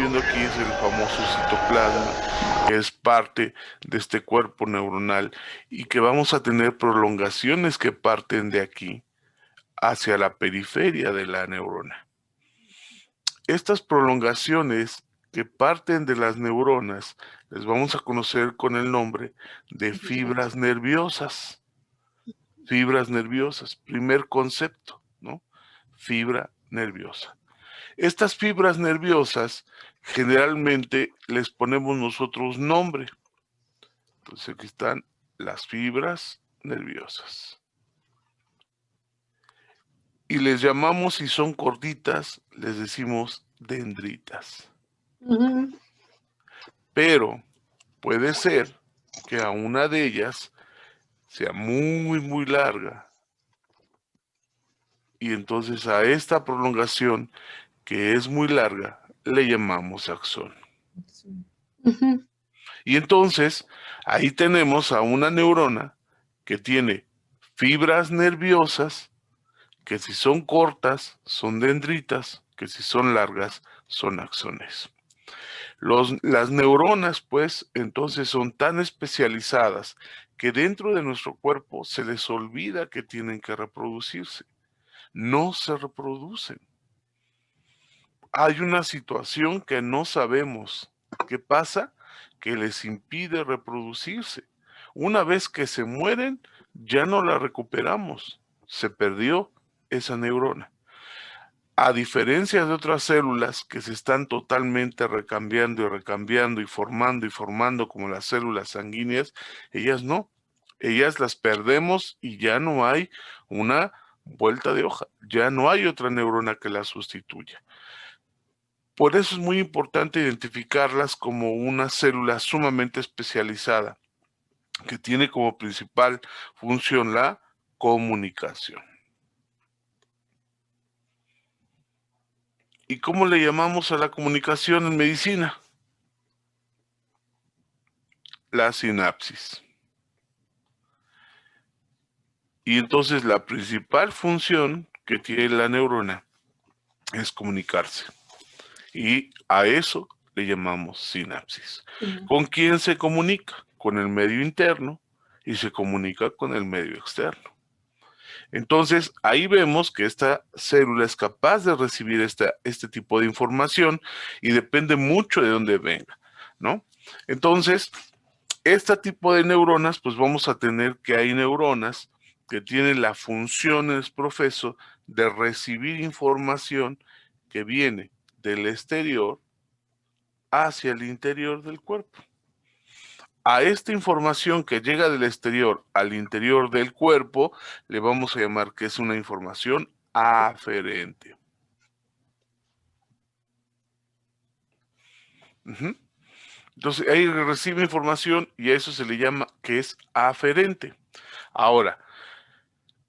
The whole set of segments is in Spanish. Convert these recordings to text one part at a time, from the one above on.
viendo aquí es el famoso citoplasma, que es parte de este cuerpo neuronal y que vamos a tener prolongaciones que parten de aquí hacia la periferia de la neurona. Estas prolongaciones que parten de las neuronas les vamos a conocer con el nombre de fibras nerviosas. Fibras nerviosas, primer concepto, ¿no? Fibra nerviosa. Estas fibras nerviosas generalmente les ponemos nosotros nombre. Entonces aquí están las fibras nerviosas. Y les llamamos, si son cortitas, les decimos dendritas. Pero puede ser que a una de ellas sea muy larga. Y entonces a esta prolongación, que es muy larga, le llamamos axón. Y entonces ahí tenemos a una neurona que tiene fibras nerviosas, que si son cortas son dendritas, que si son largas son axones. Las neuronas, pues, entonces son tan especializadas que dentro de nuestro cuerpo se les olvida que tienen que reproducirse. No se reproducen. Hay una situación que no sabemos qué pasa, que les impide reproducirse. Una vez que se mueren, ya no la recuperamos. Se perdió esa neurona. A diferencia de otras células que se están totalmente recambiando y formando como las células sanguíneas, ellas no. Ellas las perdemos y ya no hay una vuelta de hoja. Ya no hay otra neurona que la sustituya. Por eso es muy importante identificarlas como una célula sumamente especializada, que tiene como principal función la comunicación. ¿Y cómo le llamamos a la comunicación en medicina? La sinapsis. Y entonces la principal función que tiene la neurona es comunicarse. Y a eso le llamamos sinapsis. ¿Con quién se comunica? Con el medio interno y se comunica con el medio externo. Entonces, ahí vemos que esta célula es capaz de recibir este tipo de información y depende mucho de dónde venga, ¿no? Entonces, este tipo de neuronas, pues vamos a tener que hay neuronas que tienen la función en el proceso de recibir información que viene del exterior hacia el interior del cuerpo. A esta información que llega del exterior al interior del cuerpo, le vamos a llamar que es una información aferente. Entonces, ahí recibe información y a eso se le llama que es aferente. Ahora,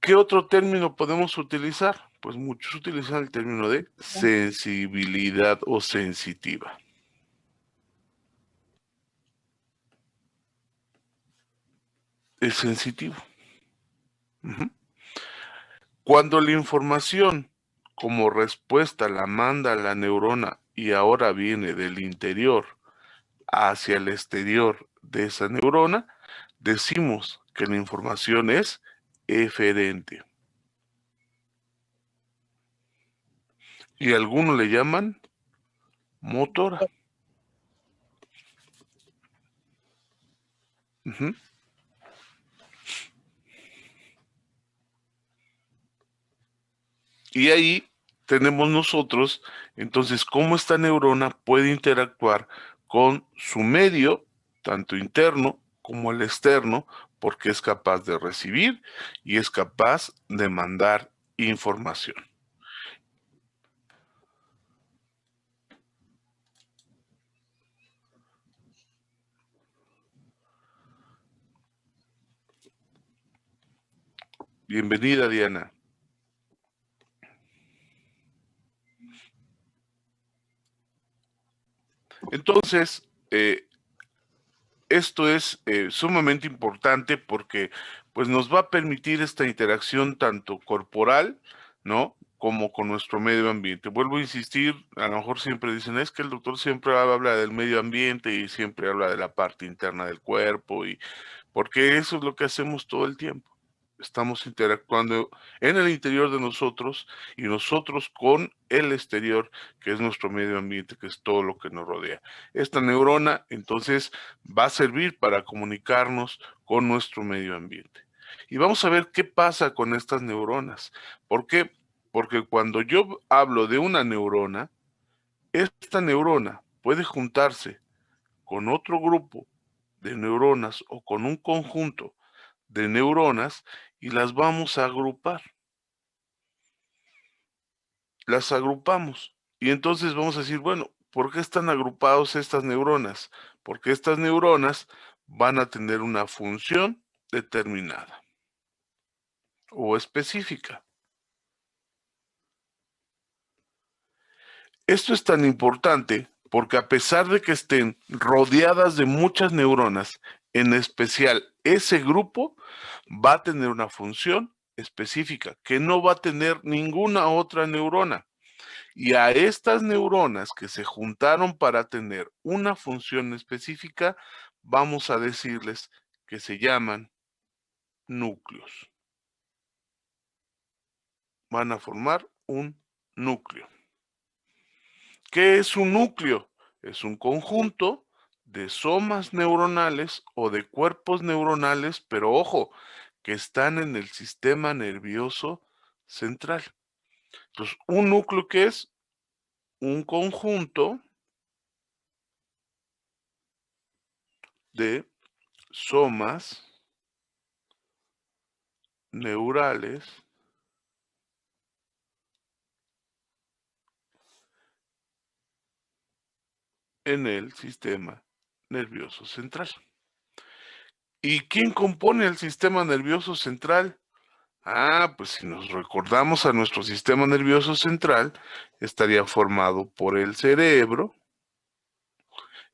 ¿qué otro término podemos utilizar? Pues muchos utilizan el término de sensibilidad o sensitiva. Es sensitivo. Cuando la información como respuesta la manda la neurona y ahora viene del interior hacia el exterior de esa neurona, decimos que la información es eferente. Y algunos le llaman motora. Y ahí tenemos nosotros, entonces, cómo esta neurona puede interactuar con su medio, tanto interno como el externo, porque es capaz de recibir y es capaz de mandar información. Bienvenida, Diana. Entonces, esto es sumamente importante porque pues nos va a permitir esta interacción tanto corporal, ¿no? como con nuestro medio ambiente. Vuelvo a insistir, a lo mejor siempre dicen, es que el doctor siempre habla del medio ambiente y siempre habla de la parte interna del cuerpo, y porque eso es lo que hacemos todo el tiempo. Estamos interactuando en el interior de nosotros y nosotros con el exterior, que es nuestro medio ambiente, que es todo lo que nos rodea. Esta neurona, entonces, va a servir para comunicarnos con nuestro medio ambiente. Y vamos a ver qué pasa con estas neuronas. ¿Por qué? Porque cuando yo hablo de una neurona, esta neurona puede juntarse con otro grupo de neuronas o con un conjunto de neuronas y las vamos a agrupar. Las agrupamos y entonces vamos a decir, bueno, ¿por qué están agrupados estas neuronas? Porque estas neuronas van a tener una función determinada o específica. Esto es tan importante porque a pesar de que estén rodeadas de muchas neuronas, en especial ese grupo va a tener una función específica que no va a tener ninguna otra neurona. Y a estas neuronas que se juntaron para tener una función específica, vamos a decirles que se llaman núcleos. Van a formar un núcleo. ¿Qué es un núcleo? Es un conjunto de somas neuronales o de cuerpos neuronales, pero ojo, que están en el sistema nervioso central. Entonces, un núcleo, que es un conjunto de somas neurales en el sistema nervioso central. ¿Y quién compone el sistema nervioso central? Ah, pues si nos recordamos a nuestro sistema nervioso central, estaría formado por el cerebro,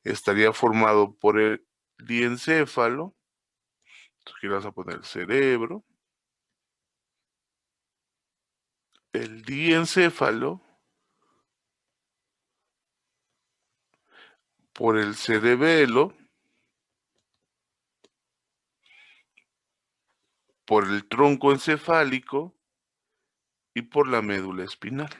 estaría formado por el diencéfalo, aquí vas a poner cerebro, el diencéfalo, por el cerebelo, por el tronco encefálico y por la médula espinal.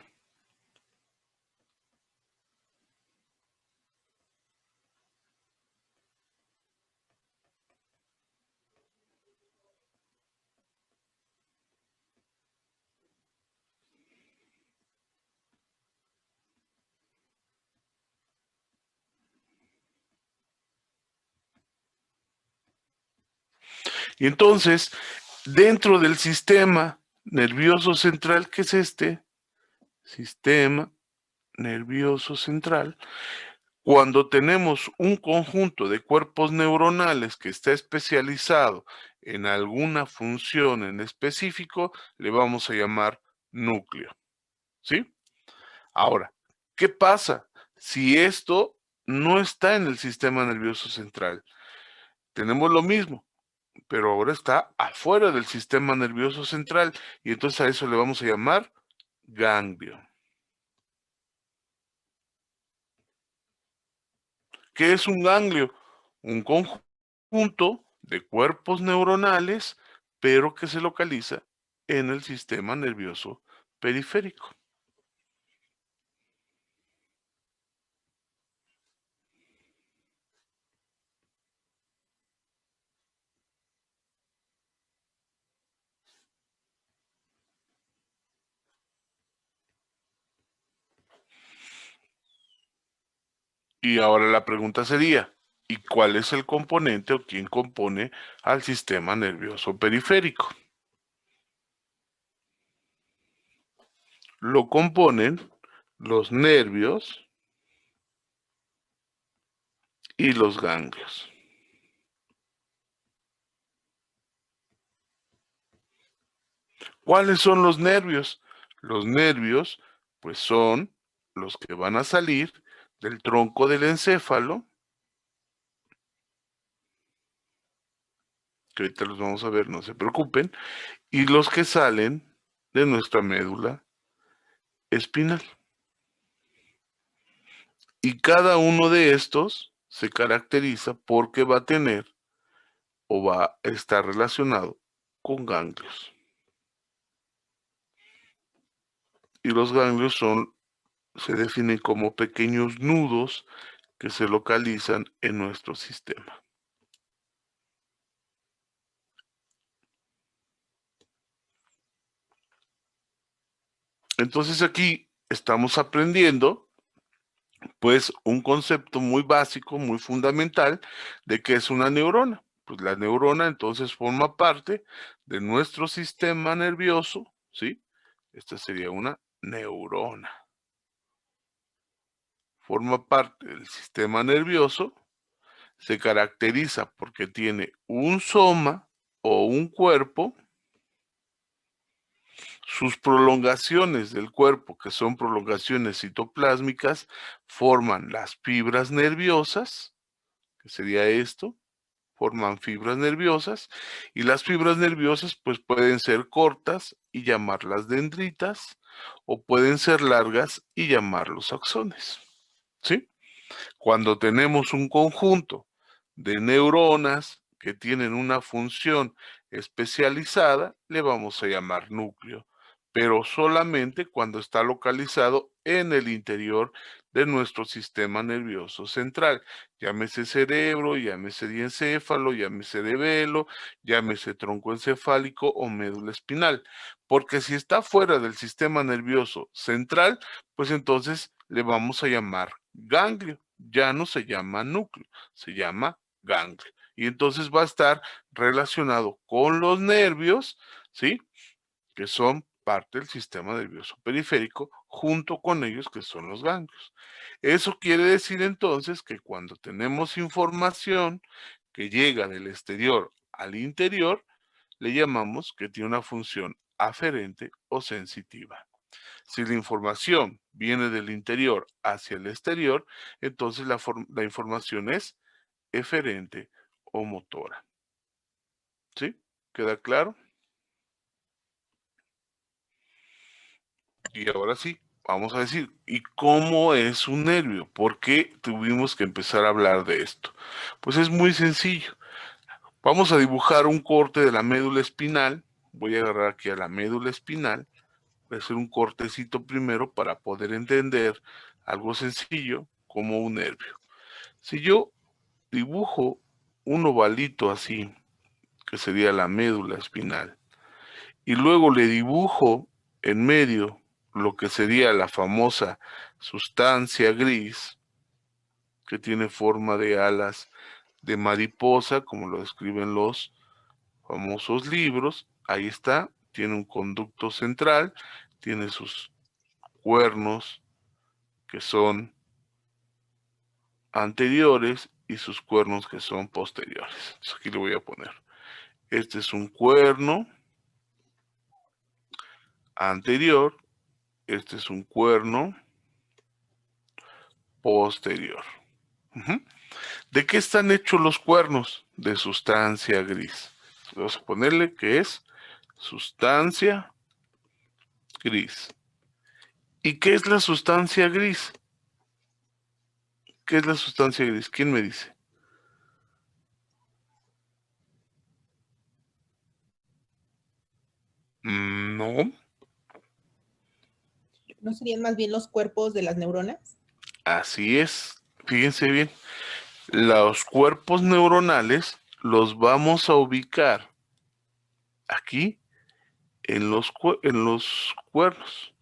Y entonces, dentro del sistema nervioso central, ¿qué es este? Sistema nervioso central. Cuando tenemos un conjunto de cuerpos neuronales que está especializado en alguna función en específico, le vamos a llamar núcleo. ¿Sí? Ahora, ¿qué pasa si esto no está en el sistema nervioso central? Tenemos lo mismo, pero ahora está afuera del sistema nervioso central y entonces a eso le vamos a llamar ganglio. ¿Qué es un ganglio? Un conjunto de cuerpos neuronales, pero que se localiza en el sistema nervioso periférico. Y ahora la pregunta sería, ¿y cuál es el componente o quién compone al sistema nervioso periférico? Lo componen los nervios y los ganglios. ¿Cuáles son los nervios? Los nervios, pues son los que van a salir del tronco del encéfalo, que ahorita los vamos a ver, no se preocupen, y los que salen de nuestra médula espinal. Y cada uno de estos se caracteriza porque va a tener o va a estar relacionado con ganglios. Y los ganglios se definen como pequeños nudos que se localizan en nuestro sistema. Entonces aquí estamos aprendiendo pues un concepto muy básico, muy fundamental de qué es una neurona. Pues la neurona entonces forma parte de nuestro sistema nervioso, ¿sí? Esta sería una neurona. Forma parte del sistema nervioso, se caracteriza porque tiene un soma o un cuerpo. Sus prolongaciones del cuerpo, que son prolongaciones citoplásmicas, forman las fibras nerviosas, que sería esto, forman fibras nerviosas, y las fibras nerviosas pues pueden ser cortas y llamarlas dendritas, o pueden ser largas y llamarlos axones, ¿sí? Cuando tenemos un conjunto de neuronas que tienen una función especializada, le vamos a llamar núcleo, pero solamente cuando está localizado en el interior de nuestro sistema nervioso central. Llámese cerebro, llámese diencéfalo, llámese velo, llámese tronco encefálico o médula espinal. Porque si está fuera del sistema nervioso central, pues entonces le vamos a llamar ganglio. Ya no se llama núcleo, se llama ganglio. Y entonces va a estar relacionado con los nervios, ¿sí? Que son parte del sistema nervioso periférico, junto con ellos que son los ganglios. Eso quiere decir entonces que cuando tenemos información que llega del exterior al interior, le llamamos que tiene una función aferente o sensitiva. Si la información viene del interior hacia el exterior, entonces la información es eferente o motora. ¿Sí? ¿Queda claro? Y ahora sí, vamos a decir, ¿y cómo es un nervio? ¿Por qué tuvimos que empezar a hablar de esto? Pues es muy sencillo. Vamos a dibujar un corte de la médula espinal. Voy a agarrar aquí a la médula espinal. Voy a hacer un cortecito primero para poder entender algo sencillo como un nervio. Si yo dibujo un ovalito así, que sería la médula espinal, y luego le dibujo en medio lo que sería la famosa sustancia gris, que tiene forma de alas de mariposa, como lo describen los famosos libros. Ahí está, tiene un conducto central, tiene sus cuernos que son anteriores y sus cuernos que son posteriores. Entonces aquí le voy a poner. Este es un cuerno anterior, este es un cuerno posterior. ¿De qué están hechos los cuernos? De sustancia gris. Vamos a ponerle que es sustancia gris. ¿Y qué es la sustancia gris? ¿Qué es la sustancia gris? ¿Quién me dice? No, ¿No serían más bien los cuerpos de las neuronas? así es. Fíjense bien. Los cuerpos neuronales los vamos a ubicar aquí en los cuernos.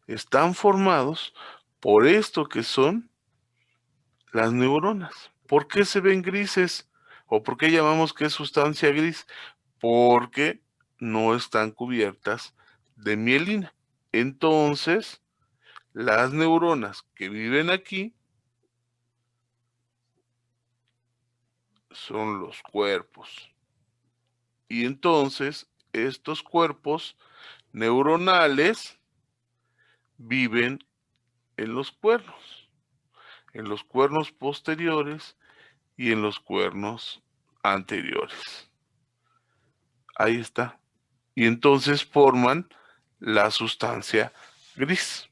Están formados por esto que son las neuronas. ¿Por qué se ven grises? ¿O por qué llamamos que es sustancia gris? Porque no están cubiertas de mielina. Entonces, las neuronas que viven aquí son los cuerpos. Y entonces, estos cuerpos neuronales viven en los cuernos posteriores y en los cuernos anteriores. Ahí está. Y entonces forman la sustancia gris.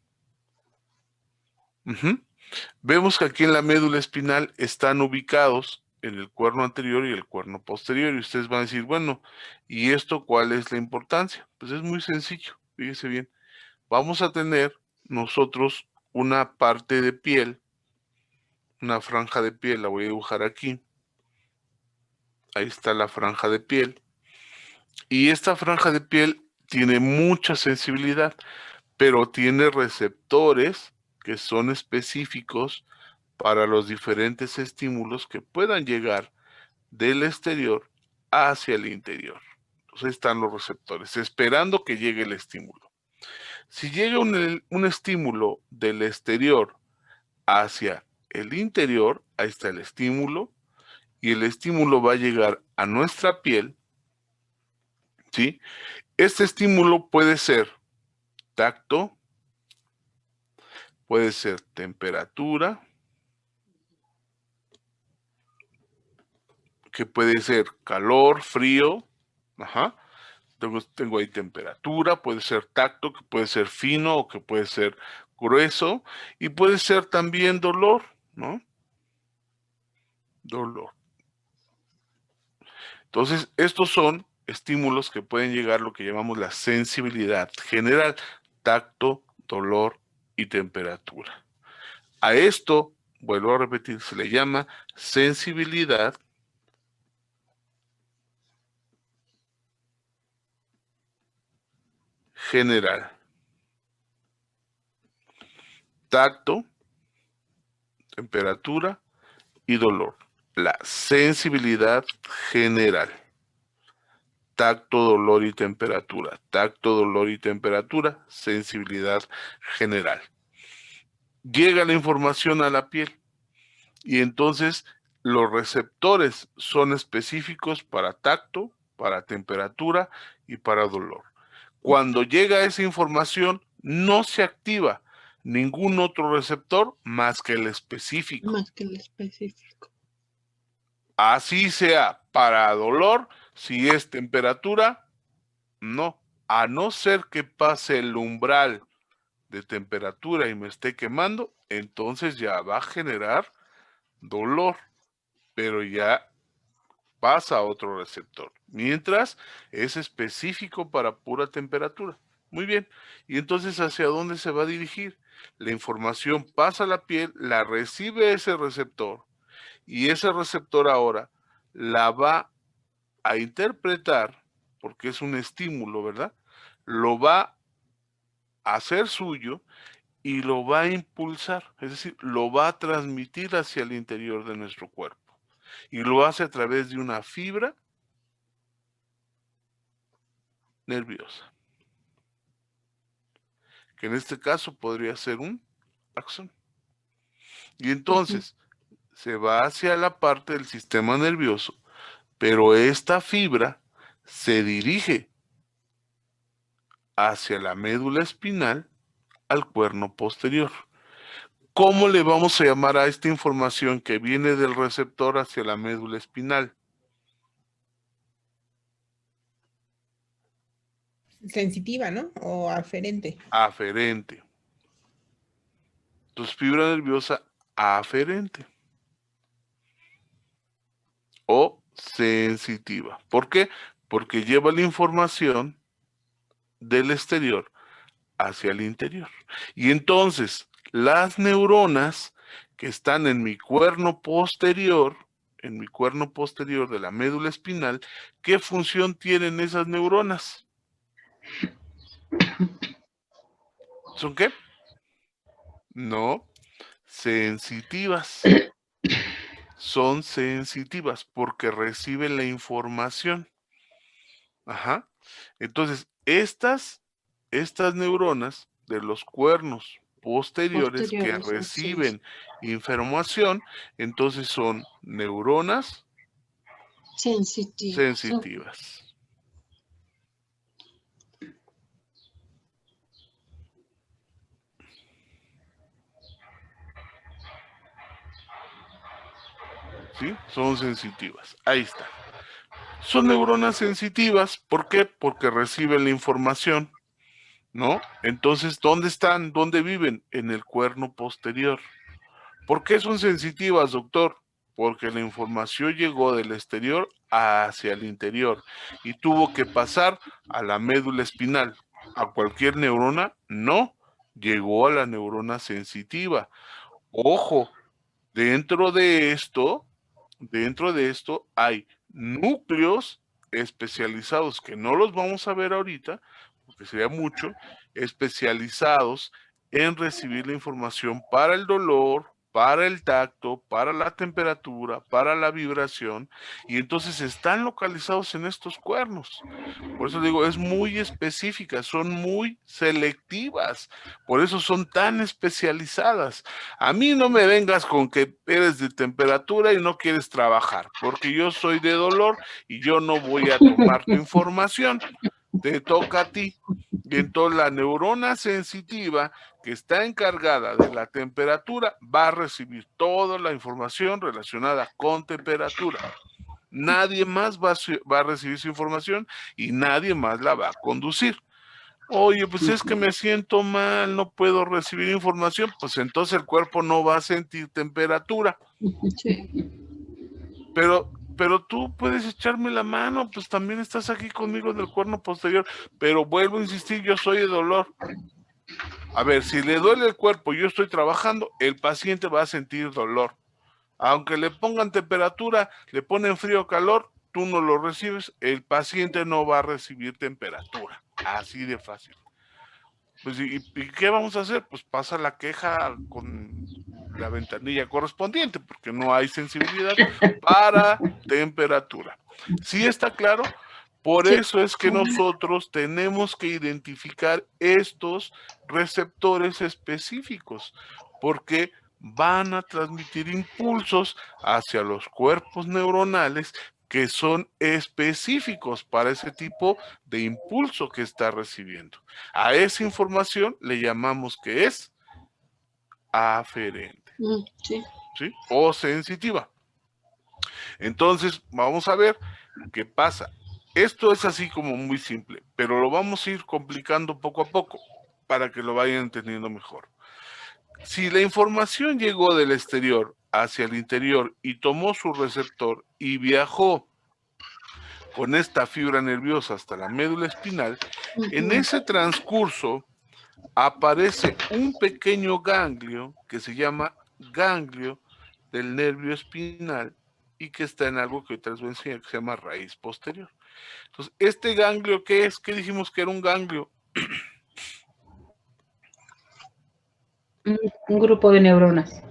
Vemos que aquí en la médula espinal están ubicados en el cuerno anterior y el cuerno posterior. Y ustedes van a decir, bueno, ¿y esto cuál es la importancia? Pues es muy sencillo, fíjese bien. Vamos a tener nosotros una parte de piel, una franja de piel, la voy a dibujar aquí. Ahí está la franja de piel. Y esta franja de piel tiene mucha sensibilidad, pero tiene receptores que son específicos para los diferentes estímulos que puedan llegar del exterior hacia el interior. Entonces están los receptores, esperando que llegue el estímulo. Si llega un estímulo del exterior hacia el interior, ahí está el estímulo, y el estímulo va a llegar a nuestra piel, ¿sí? Este estímulo puede ser tacto, puede ser temperatura, que puede ser calor, frío, ajá. Tengo ahí temperatura, puede ser tacto, que puede ser fino o que puede ser grueso, y puede ser también dolor, ¿no? Dolor. Entonces, estos son estímulos que pueden llegar a lo que llamamos la sensibilidad general, tacto, dolor y temperatura. A esto, vuelvo a repetir, se le llama sensibilidad general. Tacto, temperatura y dolor. La sensibilidad general. Tacto, dolor y temperatura. Tacto, dolor y temperatura. Sensibilidad general. Llega la información a la piel y entonces los receptores son específicos para tacto, para temperatura y para dolor. Cuando llega esa información, no se activa ningún otro receptor más que el específico. Más que el específico. Así sea para dolor, si es temperatura, no. A no ser que pase el umbral de temperatura y me esté quemando, entonces ya va a generar dolor, pero ya pasa a otro receptor. Mientras es específico para pura temperatura. Muy bien. Y entonces, ¿hacia dónde se va a dirigir? La información pasa a la piel, la recibe ese receptor y ese receptor ahora la va a interpretar, porque es un estímulo, ¿verdad? Lo va a hacer suyo y lo va a impulsar, es decir, lo va a transmitir hacia el interior de nuestro cuerpo. Y lo hace a través de una fibra nerviosa, que en este caso podría ser un axón. Y entonces se va hacia la parte del sistema nervioso, pero esta fibra se dirige hacia la médula espinal al cuerno posterior. ¿Cómo le vamos a llamar a esta información que viene del receptor hacia la médula espinal? Sensitiva, ¿no? O aferente. Aferente. Entonces, fibra nerviosa aferente o sensitiva. ¿Por qué? Porque lleva la información del exterior hacia el interior. Y entonces, las neuronas que están en mi cuerno posterior de la médula espinal, ¿qué función tienen esas neuronas? ¿Son qué? No, sensitivas. Son sensitivas porque reciben la información. Ajá. Entonces, estas neuronas de los cuernos posteriores que reciben información, entonces son neuronas sensitivas. ¿Sí? Son sensitivas. Ahí está. Son neuronas sensitivas, ¿por qué? Porque reciben la información ¿no? Entonces, ¿dónde están? ¿Dónde viven? En el cuerno posterior. ¿Por qué son sensitivas, doctor? Porque la información llegó del exterior hacia el interior y tuvo que pasar a la médula espinal. ¿A cualquier neurona? No, llegó a la neurona sensitiva. Ojo, dentro de esto hay núcleos especializados que no los vamos a ver ahorita, porque sería mucho, especializados en recibir la información para el dolor, para el tacto, para la temperatura, para la vibración, y entonces están localizados en estos cuernos. Por eso digo, es muy específica, son muy selectivas, por eso son tan especializadas. A mí no me vengas con que eres de temperatura y no quieres trabajar, porque yo soy de dolor y yo no voy a tomar tu información. Te toca a ti. Y entonces la neurona sensitiva que está encargada de la temperatura va a recibir toda la información relacionada con temperatura. Nadie más va a recibir su información y nadie más la va a conducir. Oye, pues es que me siento mal, no puedo recibir información, pues entonces el cuerpo no va a sentir temperatura. Sí. Pero tú puedes echarme la mano, pues también estás aquí conmigo en el cuerno posterior, pero vuelvo a insistir, yo soy de dolor. A ver, si le duele el cuerpo y yo estoy trabajando, el paciente va a sentir dolor. Aunque le pongan temperatura, le ponen frío o calor, tú no lo recibes, el paciente no va a recibir temperatura. Así de fácil. Pues, ¿y qué vamos a hacer? Pues pasa la queja con la ventanilla correspondiente, porque no hay sensibilidad para temperatura. ¿Sí está claro? Por Sí. eso es que nosotros tenemos que identificar estos receptores específicos, porque van a transmitir impulsos hacia los cuerpos neuronales que son específicos para ese tipo de impulso que está recibiendo. A esa información le llamamos que es aferente, Sí. ¿sí? O sensitiva. Entonces, vamos a ver qué pasa. Esto es así como muy simple, pero lo vamos a ir complicando poco a poco para que lo vayan entendiendo mejor. Si la información llegó del exterior hacia el interior y tomó su receptor y viajó con esta fibra nerviosa hasta la médula espinal, en ese transcurso aparece un pequeño ganglio que se llama ganglio del nervio espinal y que está en algo que ahorita les voy a enseñar que se llama raíz posterior. Entonces, ¿este ganglio qué es? ¿Qué dijimos que era un ganglio? Un grupo de neuronas.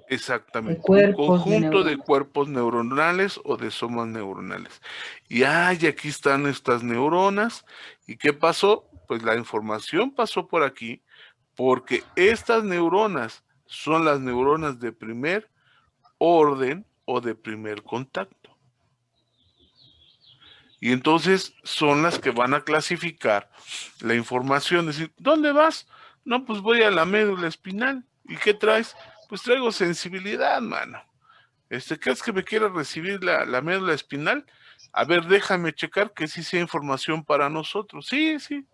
Exactamente, un Cuerpos de conjunto de neuronas. cuerpos neuronales o de somas neuronales. Y aquí están estas neuronas. ¿Y qué pasó? Pues la información pasó por aquí porque estas neuronas son las neuronas de primer orden o de primer contacto. Y entonces son las que van a clasificar la información, decir, ¿dónde vas? No, pues voy a la médula espinal. ¿Y qué traes? Pues traigo sensibilidad, mano. ¿Crees que me quiere recibir la médula espinal? A ver, déjame checar que sí sea información para nosotros. Sí, sí.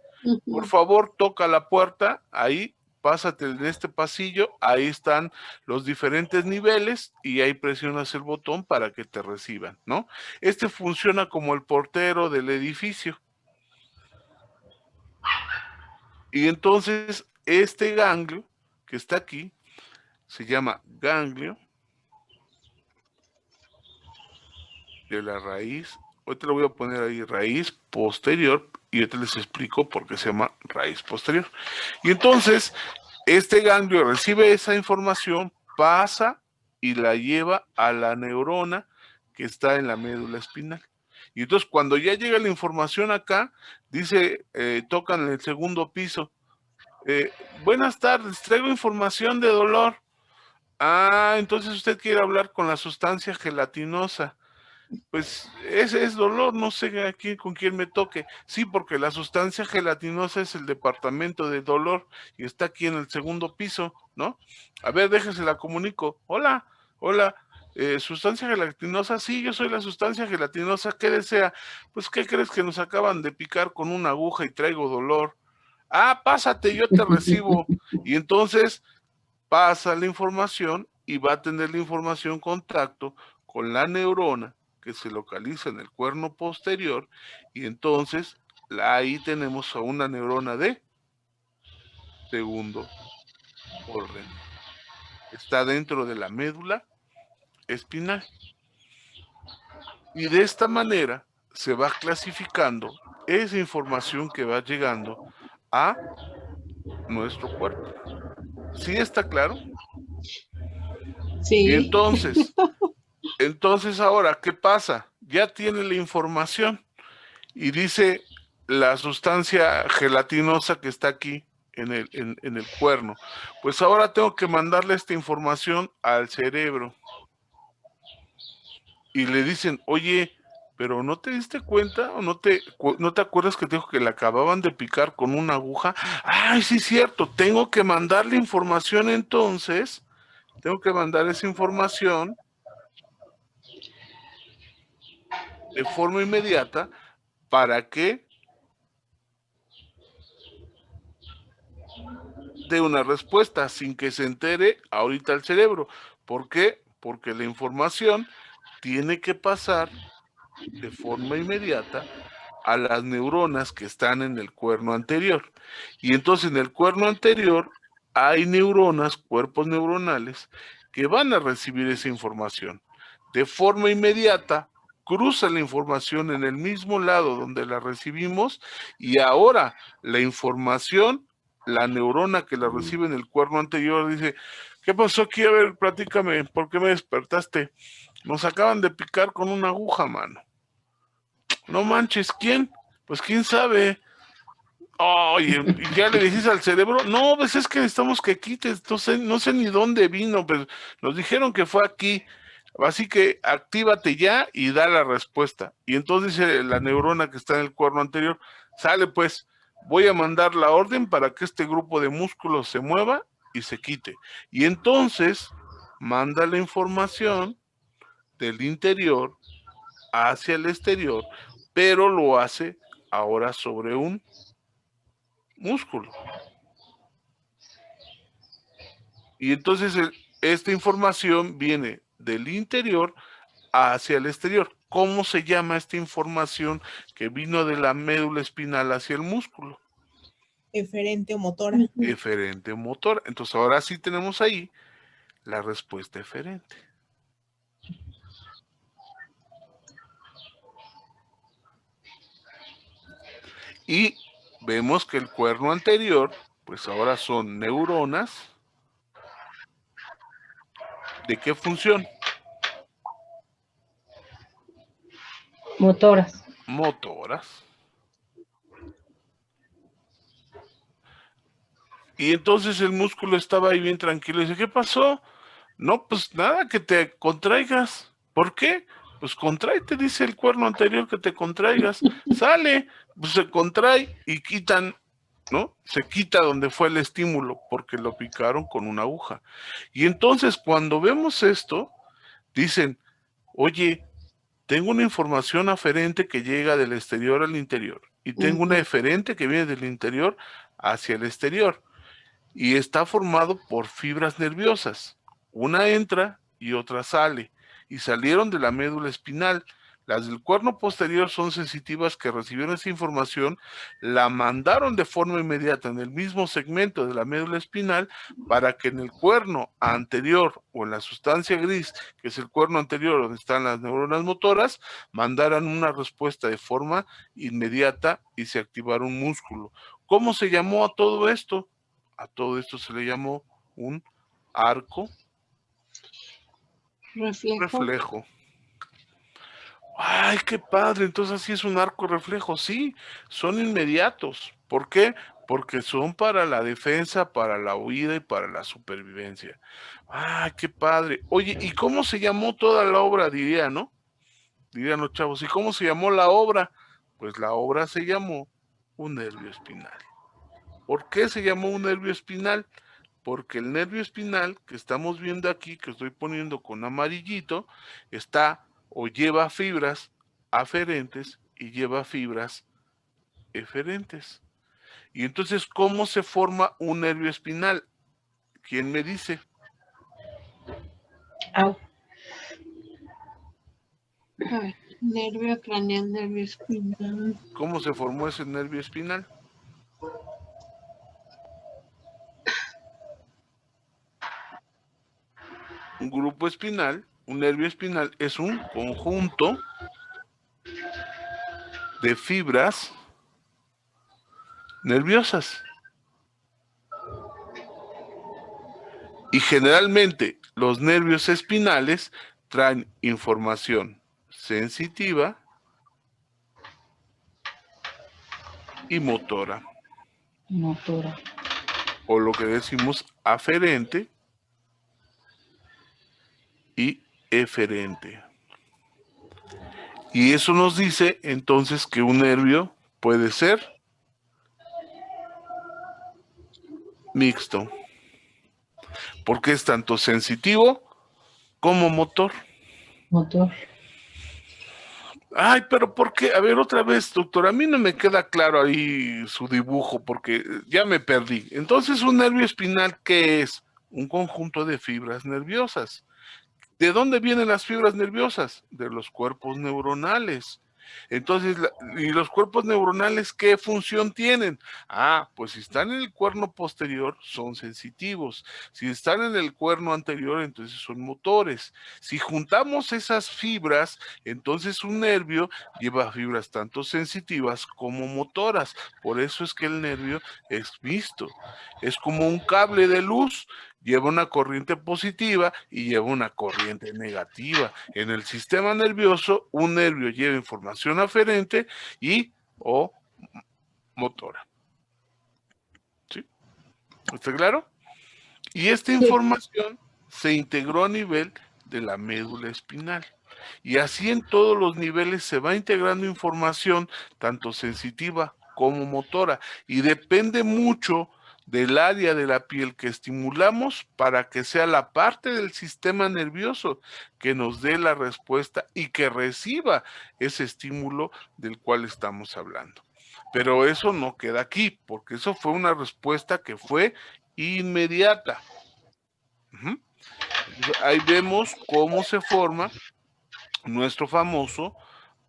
Por favor, toca la puerta, ahí, pásate en este pasillo, ahí están los diferentes niveles y ahí presionas el botón para que te reciban, ¿no? Este funciona como el portero del edificio. Y entonces, este ganglio que está aquí, se llama ganglio de la raíz. Hoy te lo voy a poner ahí, raíz posterior, y yo te les explico por qué se llama raíz posterior. Y entonces, este ganglio recibe esa información, pasa y la lleva a la neurona que está en la médula espinal. Y entonces, cuando ya llega la información acá, dice, tocan el segundo piso. Buenas tardes, traigo información de dolor. Ah, entonces usted quiere hablar con la sustancia gelatinosa. Pues ese es dolor, no sé aquí con quién me toque. Sí, porque la sustancia gelatinosa es el departamento de dolor y está aquí en el segundo piso, ¿no? A ver, déjese la comunico. Hola, hola, sustancia gelatinosa, sí, yo soy la sustancia gelatinosa, ¿qué desea? Pues, ¿qué crees que nos acaban de picar con una aguja y traigo dolor? Ah, pásate, yo te recibo. Y entonces pasa la información y va a tener la información contacto con la neurona que se localiza en el cuerno posterior, y entonces ahí tenemos a una neurona de segundo orden. Está dentro de la médula espinal. Y de esta manera se va clasificando esa información que va llegando a nuestro cuerpo. ¿Sí está claro? Y Sí. entonces ahora, ¿qué pasa? Ya tiene la información y dice la sustancia gelatinosa que está aquí en el cuerno. Pues ahora tengo que mandarle esta información al cerebro. Y le dicen, oye, pero ¿no te diste cuenta o no te acuerdas que te dijo que le acababan de picar con una aguja? Ay, sí, cierto, tengo que mandarle información entonces, tengo que mandar esa información de forma inmediata para que dé una respuesta sin que se entere ahorita el cerebro. ¿Por qué? Porque la información tiene que pasar de forma inmediata a las neuronas que están en el cuerno anterior. Y entonces en el cuerno anterior hay neuronas, cuerpos neuronales, que van a recibir esa información. De forma inmediata, cruza la información en el mismo lado donde la recibimos, y ahora la información, la neurona que la recibe en el cuerno anterior dice, ¿qué pasó aquí? A ver, platícame, ¿por qué me despertaste? Nos acaban de picar con una aguja, mano. No manches, ¿quién? Pues quién sabe. Oye, ¿y ya le dices al cerebro? No, pues es que necesitamos que quites, no sé ni dónde vino, pero nos dijeron que fue aquí. Así que actívate ya y da la respuesta. Y entonces dice la neurona que está en el cuerno anterior, sale pues, voy a mandar la orden para que este grupo de músculos se mueva y se quite. Y entonces manda la información del interior hacia el exterior, pero lo hace ahora sobre un músculo. Y entonces esta información viene del interior hacia el exterior. ¿Cómo se llama esta información que vino de la médula espinal hacia el músculo? Eferente o motora. Eferente o motora. Entonces ahora sí tenemos ahí la respuesta eferente. Y vemos que el cuerno anterior, pues ahora son neuronas. ¿De qué función? Motoras. Motoras. Y entonces el músculo estaba ahí bien tranquilo y dice, ¿qué pasó? No, pues nada, que te contraigas. ¿Por qué? Pues contraíte, dice el cuerno anterior, que te contraigas. Sale, pues se contrae y quitan, ¿no? Se quita donde fue el estímulo porque lo picaron con una aguja. Y entonces cuando vemos esto, dicen, oye, tengo una información aferente que llega del exterior al interior y tengo una eferente que viene del interior hacia el exterior, y está formado por fibras nerviosas. Una entra y otra sale, y salieron de la médula espinal. Las del cuerno posterior son sensitivas, que recibieron esa información, la mandaron de forma inmediata en el mismo segmento de la médula espinal para que en el cuerno anterior, o en la sustancia gris, que es el cuerno anterior donde están las neuronas motoras, mandaran una respuesta de forma inmediata y se activara un músculo. ¿Cómo se llamó a todo esto? A todo esto se le llamó un arco reflejo. Ay, qué padre, entonces así es un arco reflejo. Sí, son inmediatos. ¿Por qué? Porque son para la defensa, para la huida y para la supervivencia. Ay, qué padre. Oye, ¿y cómo se llamó toda la obra? Dirían los chavos. ¿Y cómo se llamó la obra? Pues la obra se llamó un nervio espinal. ¿Por qué se llamó un nervio espinal? Porque el nervio espinal que estamos viendo aquí, que estoy poniendo con amarillito, está o lleva fibras aferentes y lleva fibras eferentes. Y entonces, ¿cómo se forma un nervio espinal? ¿Quién me dice? Au. A ver, nervio craneal, nervio espinal. ¿Cómo se formó ese nervio espinal? Un grupo espinal, un nervio espinal, es un conjunto de fibras nerviosas. Y generalmente los nervios espinales traen información sensitiva y motora, Motora. o lo que decimos aferente y eferente. Y eso nos dice entonces que un nervio puede ser mixto, porque es tanto sensitivo como motor. Motor. Ay, pero ¿por qué? A ver, otra vez, doctor, a mí no me queda claro ahí su dibujo porque ya me perdí. Entonces, un nervio espinal, ¿qué es? Un conjunto de fibras nerviosas. ¿De dónde vienen las fibras nerviosas? De los cuerpos neuronales. Entonces, ¿y los cuerpos neuronales qué función tienen? Ah, pues si están en el cuerno posterior, son sensitivos. Si están en el cuerno anterior, entonces son motores. Si juntamos esas fibras, entonces un nervio lleva fibras tanto sensitivas como motoras. Por eso es que el nervio es mixto. Es como un cable de luz. Lleva una corriente positiva y lleva una corriente negativa. En el sistema nervioso, un nervio lleva información aferente y o motora. ¿Sí? ¿Está claro? Y esta información se integró a nivel de la médula espinal. Y así en todos los niveles se va integrando información, tanto sensitiva como motora. Y depende mucho del área de la piel que estimulamos para que sea la parte del sistema nervioso que nos dé la respuesta y que reciba ese estímulo del cual estamos hablando. Pero eso no queda aquí, porque eso fue una respuesta que fue inmediata. Ahí vemos cómo se forma nuestro famoso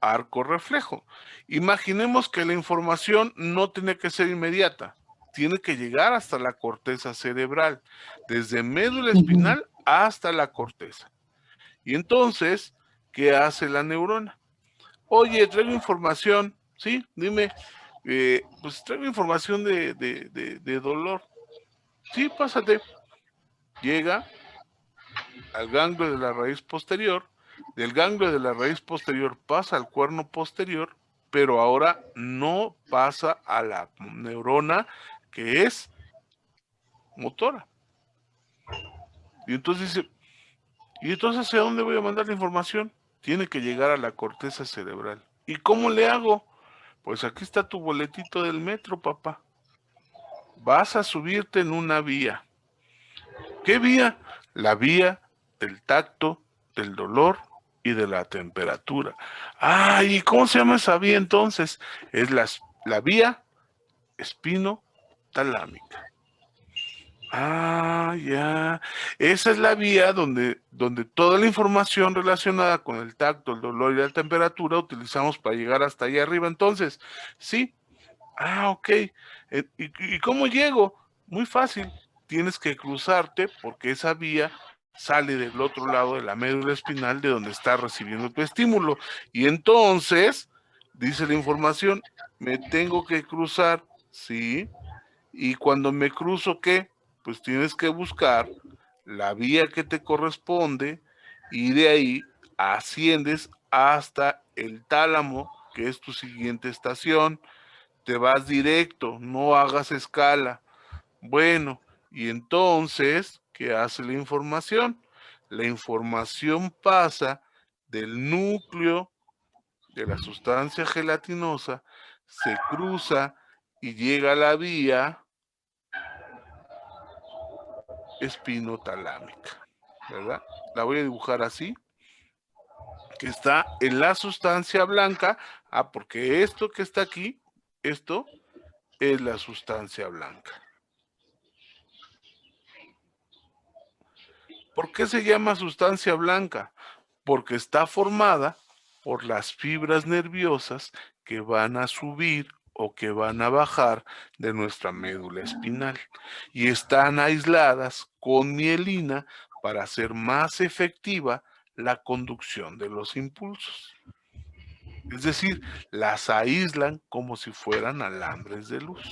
arco reflejo. Imaginemos que la información no tiene que ser inmediata, tiene que llegar hasta la corteza cerebral, desde médula espinal hasta la corteza. Y entonces, ¿qué hace la neurona? Oye, traigo información, ¿sí? Dime, pues traigo información de dolor. Sí, pásate. Llega al ganglio de la raíz posterior, del ganglio de la raíz posterior pasa al cuerno posterior, pero ahora no pasa a la neurona que es motora. Y entonces dice, ¿y entonces hacia dónde voy a mandar la información? Tiene que llegar a la corteza cerebral. ¿Y cómo le hago? Pues aquí está tu boletito del metro, papá. Vas a subirte en una vía. ¿Qué vía? La vía del tacto, del dolor y de la temperatura. Ah, ¿y cómo se llama esa vía entonces? Es la vía espinotalámica. Ah, ya. Esa es la vía donde toda la información relacionada con el tacto, el dolor y la temperatura utilizamos para llegar hasta allá arriba. Entonces, sí. Ah, ok. ¿Y cómo llego? Muy fácil. Tienes que cruzarte porque esa vía sale del otro lado de la médula espinal de donde está recibiendo tu estímulo. Y entonces, dice la información, me tengo que cruzar, ¿sí? Y cuando me cruzo, ¿qué? Pues tienes que buscar la vía que te corresponde y de ahí asciendes hasta el tálamo, que es tu siguiente estación. Te vas directo, no hagas escala. Bueno, y entonces, ¿qué hace la información? La información pasa del núcleo de la sustancia gelatinosa, se cruza y llega a la vía espinotalámica, ¿verdad? La voy a dibujar así, que está en la sustancia blanca, porque esto que está aquí, esto es la sustancia blanca. ¿Por qué se llama sustancia blanca? Porque está formada por las fibras nerviosas que van a subir o que van a bajar de nuestra médula espinal y están aisladas con mielina para hacer más efectiva la conducción de los impulsos. Es decir, las aíslan como si fueran alambres de luz.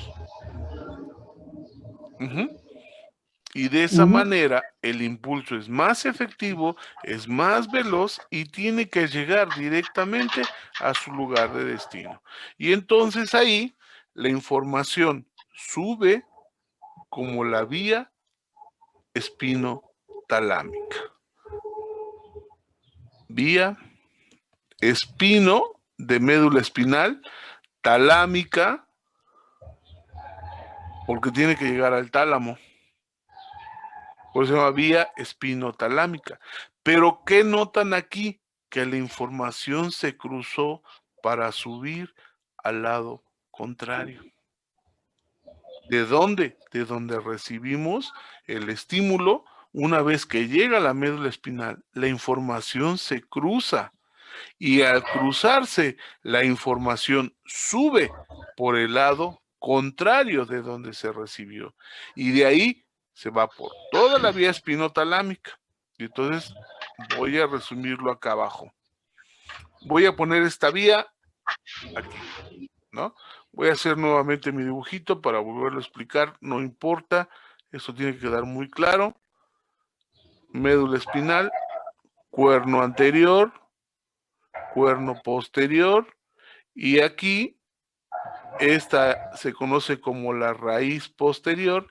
Y de esa manera el impulso es más efectivo, es más veloz y tiene que llegar directamente a su lugar de destino. Y entonces ahí la información sube como la vía espinotalámica. Vía espino de médula espinal, talámica, porque tiene que llegar al tálamo. Por eso se llama vía espinotalámica. Pero ¿qué notan aquí? Que la información se cruzó para subir al lado contrario. ¿De dónde? De donde recibimos el estímulo. Una vez que llega a la médula espinal, la información se cruza. Y al cruzarse, la información sube por el lado contrario de donde se recibió. Y de ahí se va por toda la vía espinotalámica. Y entonces voy a resumirlo acá abajo. Voy a poner esta vía aquí, ¿no? Voy a hacer nuevamente mi dibujito para volverlo a explicar, no importa, eso tiene que quedar muy claro. Médula espinal, cuerno anterior, cuerno posterior, y aquí esta se conoce como la raíz posterior,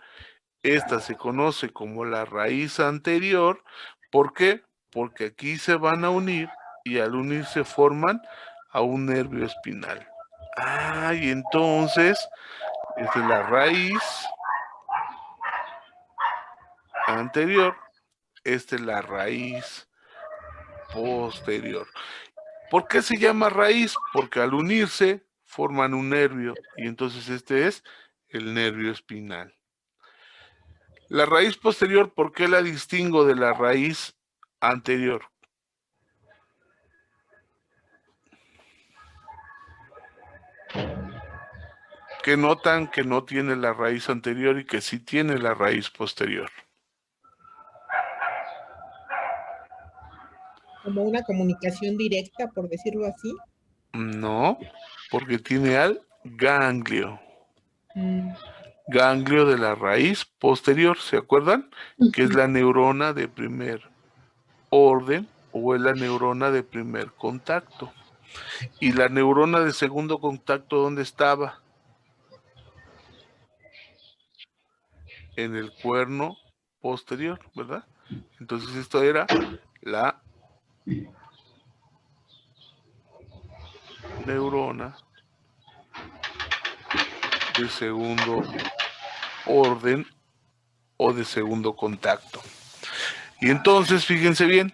esta se conoce como la raíz anterior. ¿Por qué? Porque aquí se van a unir y al unirse forman a un nervio espinal. Y entonces, esta es la raíz anterior, esta es la raíz posterior. ¿Por qué se llama raíz? Porque al unirse forman un nervio y entonces este es el nervio espinal. La raíz posterior, ¿por qué la distingo de la raíz anterior? Que notan que no tiene la raíz anterior y que sí tiene la raíz posterior. Como una comunicación directa, por decirlo así. No, porque tiene al ganglio. Ganglio de la raíz posterior, ¿se acuerdan? Que es la neurona de primer orden o es la neurona de primer contacto. ¿Y la neurona de segundo contacto dónde estaba? En el cuerno posterior, ¿verdad? Entonces esto era la neurona de segundo orden o de segundo contacto. Y entonces, fíjense bien,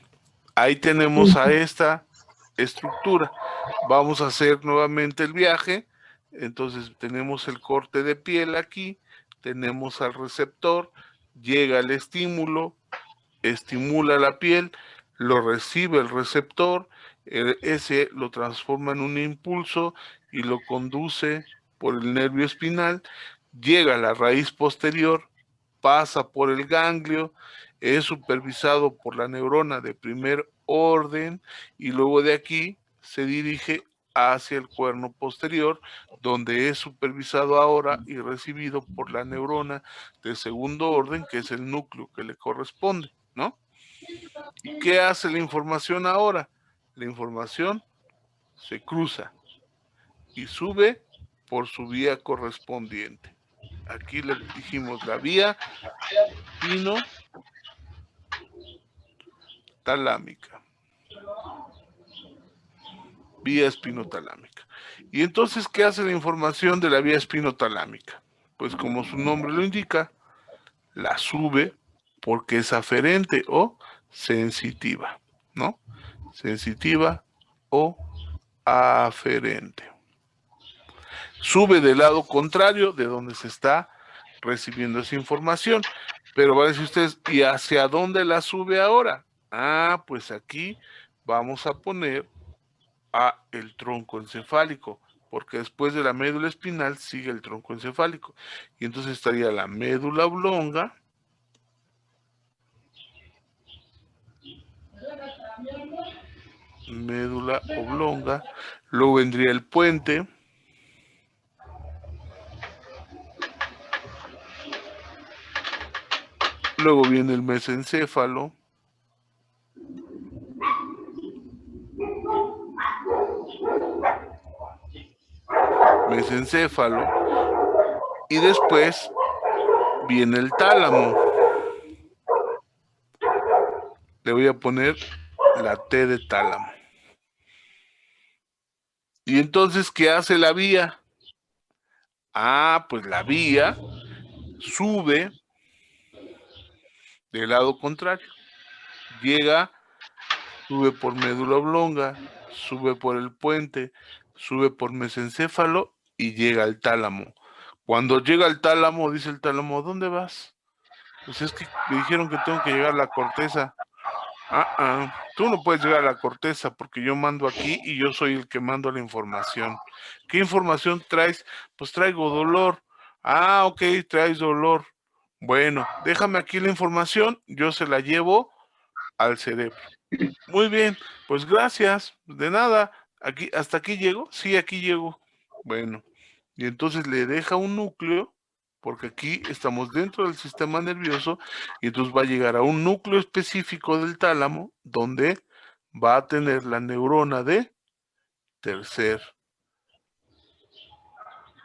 ahí tenemos a esta estructura. Vamos a hacer nuevamente el viaje. Entonces tenemos el corte de piel aquí, tenemos al receptor, llega el estímulo, estimula la piel, lo recibe el receptor, ese lo transforma en un impulso y lo conduce por el nervio espinal, llega a la raíz posterior, pasa por el ganglio, es supervisado por la neurona de primer orden y luego de aquí se dirige hacia el cuerno posterior, donde es supervisado ahora y recibido por la neurona de segundo orden, que es el núcleo que le corresponde, ¿no? ¿Y qué hace la información ahora? La información se cruza y sube por su vía correspondiente. Aquí le dijimos la vía espinotalámica. Vía espinotalámica. Y entonces, ¿qué hace la información de la vía espinotalámica? Pues como su nombre lo indica, la sube porque es aferente o sensitiva, ¿no? Sensitiva o aferente. sube del lado contrario de donde se está recibiendo esa información. Pero van a decir ustedes, ¿y hacia dónde la sube ahora? Ah, pues aquí vamos a poner a el tronco encefálico, porque después de la médula espinal sigue el tronco encefálico. Y entonces estaría la médula oblonga, luego vendría el puente, luego viene el mesencéfalo, y después viene el tálamo. Le voy a poner la T de tálamo. Y entonces, ¿qué hace la vía? Ah, pues la vía sube del lado contrario. Llega, sube por médula oblonga, sube por el puente, sube por mesencéfalo y llega al tálamo. Cuando llega al tálamo, dice el tálamo, ¿dónde vas? Pues es que me dijeron que tengo que llegar a la corteza. Tú no puedes llegar a la corteza porque yo mando aquí y yo soy el que mando la información. ¿Qué información traes? Pues traigo dolor. Ah, ok, traes dolor. Bueno, déjame aquí la información, yo se la llevo al cerebro. Muy bien, pues gracias, de nada. Aquí, ¿hasta aquí llego? Sí, aquí llego. Bueno, y entonces le deja un núcleo, porque aquí estamos dentro del sistema nervioso, y entonces va a llegar a un núcleo específico del tálamo, donde va a tener la neurona de tercer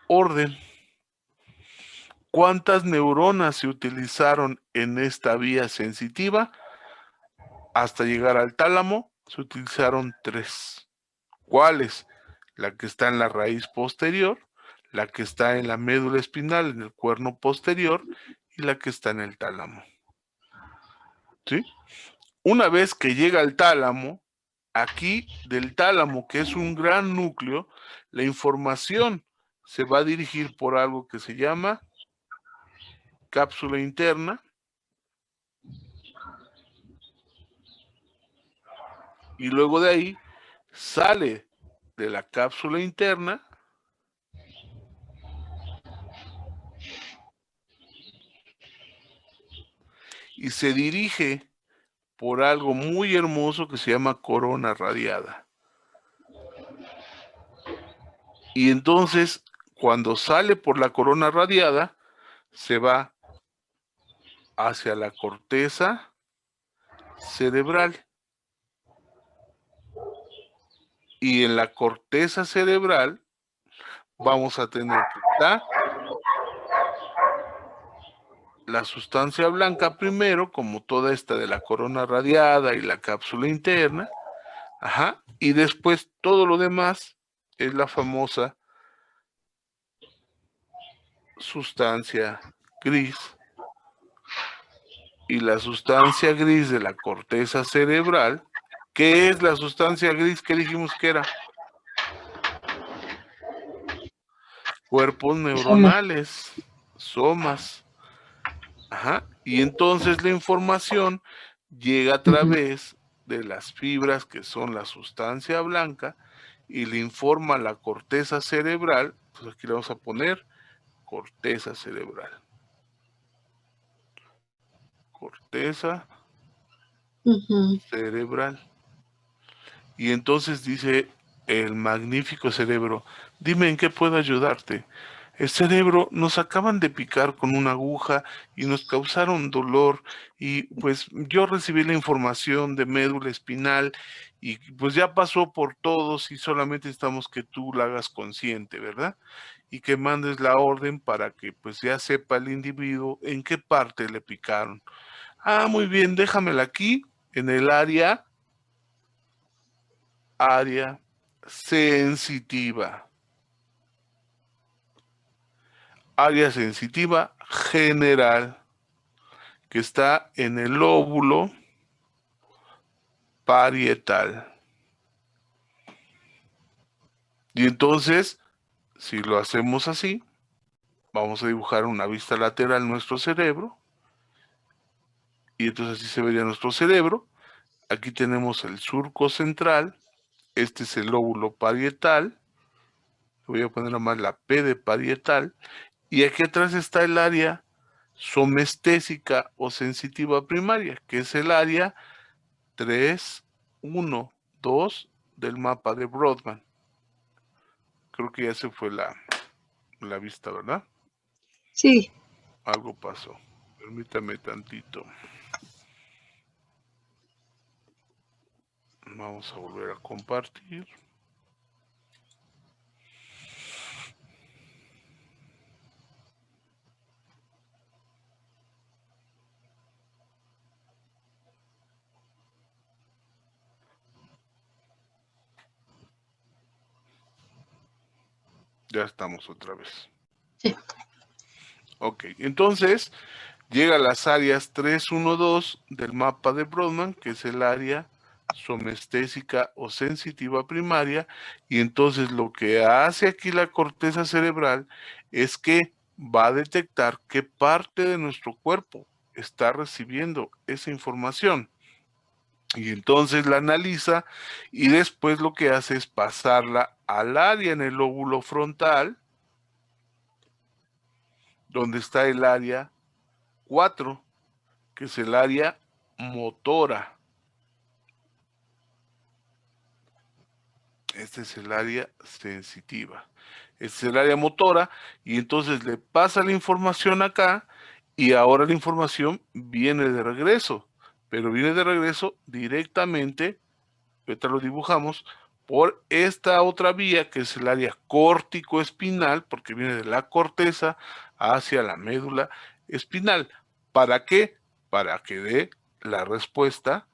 orden. ¿Cuántas neuronas se utilizaron en esta vía sensitiva? Hasta llegar al tálamo, se utilizaron 3. ¿Cuáles? La que está en la raíz posterior, la que está en la médula espinal, en el cuerno posterior, y la que está en el tálamo. ¿Sí? Una vez que llega al tálamo, aquí del tálamo, que es un gran núcleo, la información se va a dirigir por algo que se llama cápsula interna, y luego de ahí sale de la cápsula interna y se dirige por algo muy hermoso que se llama corona radiada. Y entonces, cuando sale por la corona radiada, se va hacia la corteza cerebral. Y en la corteza cerebral vamos a tener que está la sustancia blanca primero, como toda esta de la corona radiada y la cápsula interna, y después todo lo demás es la famosa sustancia gris. Y la sustancia gris de la corteza cerebral, ¿qué es la sustancia gris que dijimos que era? Cuerpos neuronales, somas. Y entonces la información llega a través de las fibras que son la sustancia blanca y le informa a la corteza cerebral. Pues aquí le vamos a poner corteza cerebral. Corteza cerebral. Y entonces dice el magnífico cerebro, dime en qué puedo ayudarte. El cerebro, nos acaban de picar con una aguja y nos causaron dolor y pues yo recibí la información de médula espinal y pues ya pasó por todos y solamente necesitamos que tú la hagas consciente, ¿verdad? Y que mandes la orden para que pues ya sepa el individuo en qué parte le picaron. Ah, muy bien, déjamela aquí en el área sensitiva. Área sensitiva general, que está en el lóbulo parietal. Y entonces Si lo hacemos así, vamos a dibujar una vista lateral en nuestro cerebro. Y entonces así se vería nuestro cerebro. Aquí tenemos el surco central. Este es el lóbulo parietal. Voy a poner nomás la P de parietal. Y aquí atrás está el área somestésica o sensitiva primaria, que es el área 3, 1, 2 del mapa de Brodmann. Creo que ya se fue la vista, ¿verdad? Sí. Algo pasó. Permítame tantito. Vamos a volver a compartir. Ya estamos otra vez. Sí. Ok, entonces llega a las áreas 3, 1, 2 del mapa de Brodmann, que es el área somestésica o sensitiva primaria, y entonces lo que hace aquí la corteza cerebral es que va a detectar qué parte de nuestro cuerpo está recibiendo esa información. Y entonces la analiza y después lo que hace es pasarla al área en el lóbulo frontal, donde está el área 4, que es el área motora. Este es el área sensitiva. Este es el área motora y entonces le pasa la información acá y ahora la información viene de regreso, pero viene de regreso directamente, ahorita lo dibujamos, por esta otra vía que es el área córtico-espinal, porque viene de la corteza hacia la médula espinal. ¿Para qué? Para que dé la respuesta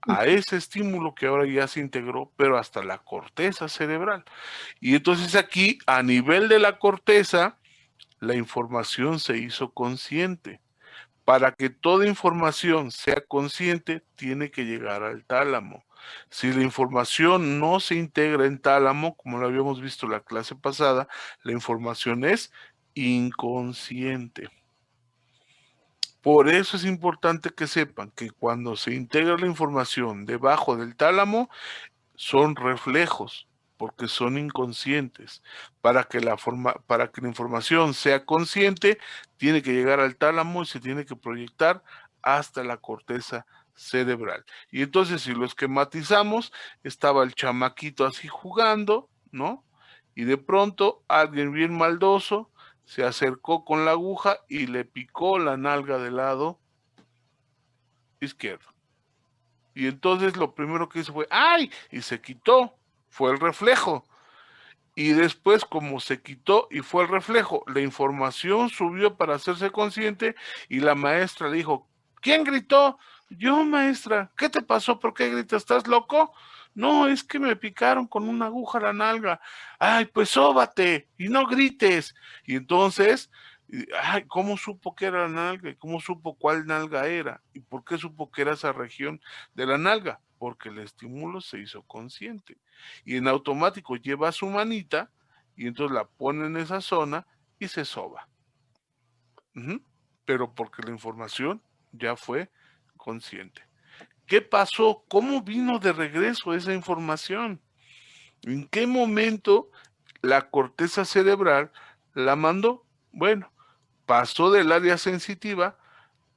a ese estímulo que ahora ya se integró, pero hasta la corteza cerebral. Y entonces aquí, a nivel de la corteza, la información se hizo consciente. Para que toda información sea consciente, tiene que llegar al tálamo. Si la información no se integra en tálamo, como lo habíamos visto en la clase pasada, la información es inconsciente. Por eso es importante que sepan que cuando se integra la información debajo del tálamo, son reflejos, porque son inconscientes. Para que la información sea consciente, tiene que llegar al tálamo y se tiene que proyectar hasta la corteza cerebral. Y entonces, si lo esquematizamos, estaba el chamaquito así jugando, ¿no? Y de pronto alguien bien maldoso se acercó con la aguja y le picó la nalga del lado izquierdo. Y entonces lo primero que hizo fue ¡ay! Y se quitó, fue el reflejo. Y después, como se quitó y fue el reflejo, la información subió para hacerse consciente y la maestra le dijo, ¿quién gritó? Yo, maestra. ¿Qué te pasó? ¿Por qué gritas? ¿Estás loco? No, es que me picaron con una aguja la nalga. Ay, pues sóbate y no grites. Y entonces, ay, ¿cómo supo que era la nalga? ¿Cómo supo cuál nalga era? ¿Y por qué supo que era esa región de la nalga? Porque el estímulo se hizo consciente. Y en automático lleva su manita y entonces la pone en esa zona y se soba. Pero porque la información ya fue consciente. ¿Qué pasó? ¿Cómo vino de regreso esa información? ¿En qué momento la corteza cerebral la mandó? Bueno, pasó del área sensitiva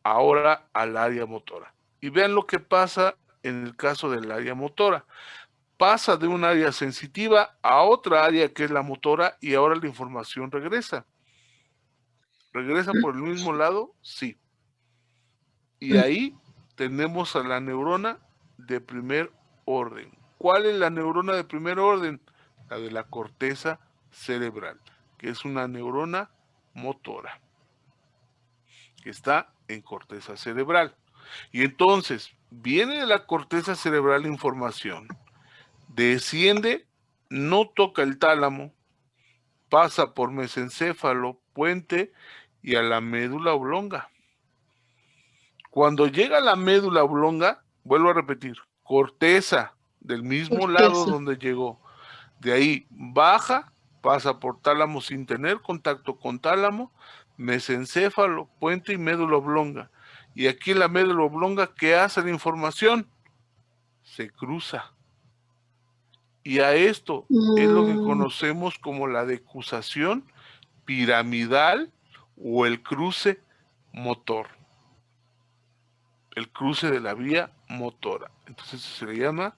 ahora al área motora. Y vean lo que pasa en el caso del área motora. Pasa de un área sensitiva a otra área que es la motora y ahora la información regresa. ¿Regresa por el mismo lado? Sí. Y ahí tenemos a la neurona de primer orden. ¿Cuál es la neurona de primer orden? La de la corteza cerebral, que es una neurona motora, que está en corteza cerebral. Y entonces, viene de la corteza cerebral información, desciende, no toca el tálamo, pasa por mesencéfalo, puente y a la médula oblonga. Cuando llega a la médula oblonga, vuelvo a repetir, corteza del mismo lado donde llegó. De ahí baja pasa por tálamo sin tener contacto con tálamo, mesencéfalo, puente y médula oblonga. Y aquí en la médula oblonga, ¿qué hace la información? Se cruza. Y a esto es lo que conocemos como la decusación piramidal o el cruce motor. El cruce de la vía motora. Entonces se le llama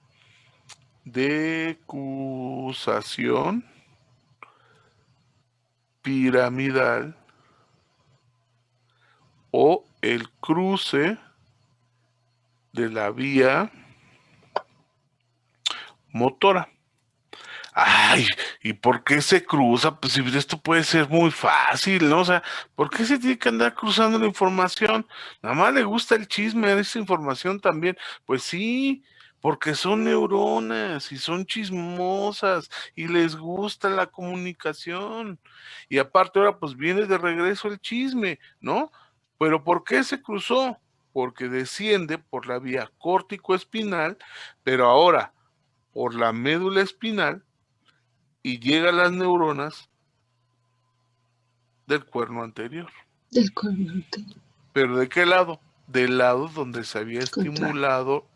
decusación piramidal o el cruce de la vía motora. Ay, ¿y por qué se cruza? Pues si esto puede ser muy fácil, ¿no? O sea, ¿por qué se tiene que andar cruzando la información? Nada más le gusta el chisme a esa información también. Pues sí, porque son neuronas y son chismosas y les gusta la comunicación. Y aparte ahora pues viene de regreso el chisme, ¿no? Pero ¿por qué se cruzó? Porque desciende por la vía córtico-espinal, pero ahora por la médula espinal y llega a las neuronas del cuerno anterior. Del cuerno anterior. ¿Pero de qué lado? Del lado donde se había Contrario. estimulado,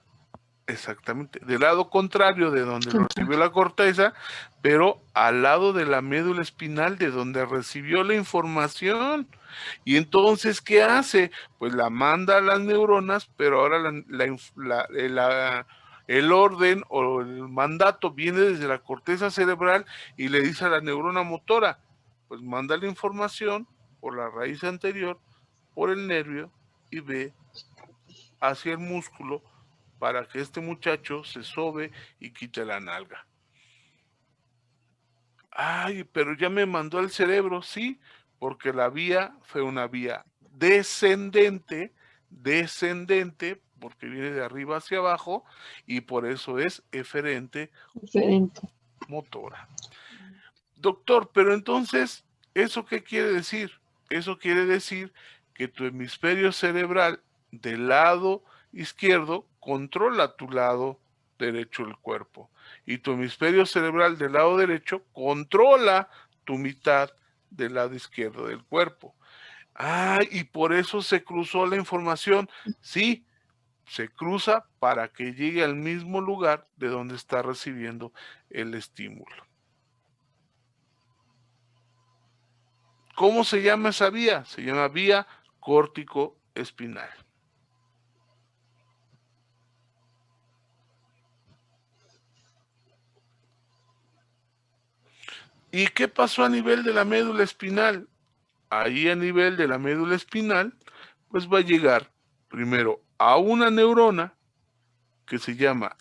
exactamente, del lado contrario de donde lo recibió la corteza, pero al lado de la médula espinal de donde recibió la información. Y entonces, ¿qué hace? Pues la manda a las neuronas, pero ahora el orden o el mandato viene desde la corteza cerebral y le dice a la neurona motora, pues manda la información por la raíz anterior, por el nervio y ve hacia el músculo para que este muchacho se sobe y quite la nalga. Ay, pero ya me mandó al cerebro, sí, porque la vía fue una vía descendente, porque viene de arriba hacia abajo, y por eso es eferente Diferente. motora. Doctor, pero entonces, ¿eso qué quiere decir? Eso quiere decir que tu hemisferio cerebral del lado izquierdo controla tu lado derecho del cuerpo y tu hemisferio cerebral del lado derecho controla tu mitad del lado izquierdo del cuerpo. Ah, y por eso se cruzó la información. Sí, se cruza para que llegue al mismo lugar de donde está recibiendo el estímulo. ¿Cómo se llama esa vía? Se llama vía córtico-espinal. ¿Y qué pasó a nivel de la médula espinal? Ahí a nivel de la médula espinal, pues va a llegar primero a una neurona que se llama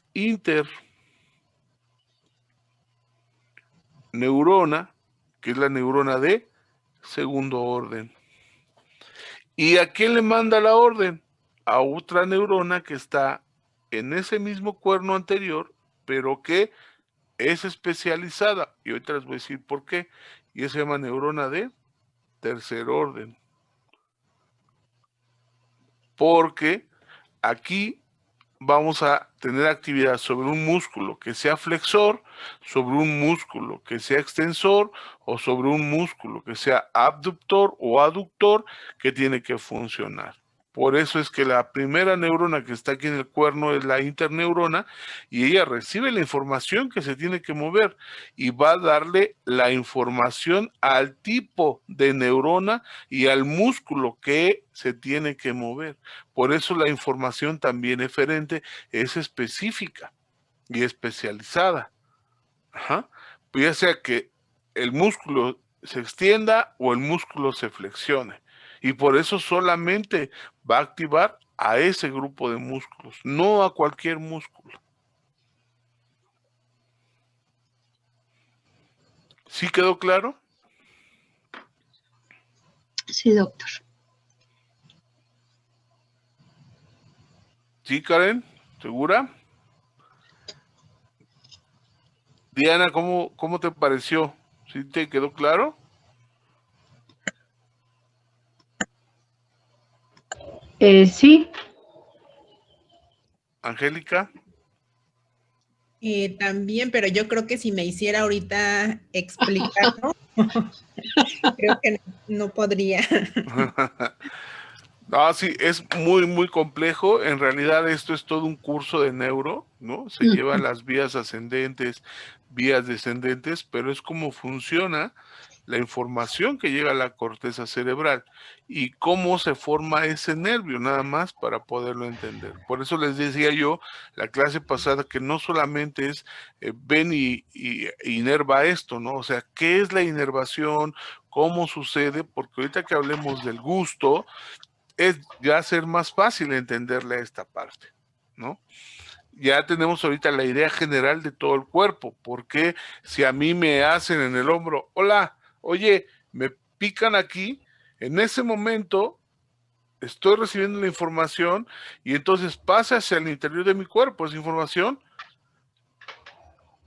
interneurona, que es la neurona de segundo orden. ¿Y a quién le manda la orden? A otra neurona que está en ese mismo cuerno anterior, pero que es especializada. Y ahorita les voy a decir por qué. Y eso se llama neurona de tercer orden. Porque aquí vamos a tener actividad sobre un músculo que sea flexor, sobre un músculo que sea extensor o sobre un músculo que sea abductor o aductor que tiene que funcionar. Por eso es que la primera neurona que está aquí en el cuerno es la interneurona y ella recibe la información que se tiene que mover y va a darle la información al tipo de neurona y al músculo que se tiene que mover. Por eso la información también eferente es específica y especializada. Ajá. Pues ya sea que el músculo se extienda o el músculo se flexione. Y por eso solamente va a activar a ese grupo de músculos, no a cualquier músculo. ¿Sí quedó claro? Sí, doctor. ¿Sí, Karen? ¿Segura? Diana, ¿cómo te pareció? ¿Sí te quedó claro? Sí, Angélica. También, pero yo creo que si me hiciera ahorita explicarlo, creo que no podría. No, sí, es muy, muy complejo. En realidad esto es todo un curso de neuro, ¿no? Se llevan las vías ascendentes, vías descendentes, pero es como funciona la información que llega a la corteza cerebral y cómo se forma ese nervio, nada más para poderlo entender. Por eso les decía yo, la clase pasada, que no solamente es ven y inerva esto, ¿no? O sea, ¿qué es la inervación? ¿Cómo sucede? Porque ahorita que hablemos del gusto, es ya ser más fácil entenderle a esta parte, ¿no? Ya tenemos ahorita la idea general de todo el cuerpo, porque si a mí me hacen en el hombro, hola, oye, me pican aquí, en ese momento estoy recibiendo la información y entonces pasa hacia el interior de mi cuerpo esa información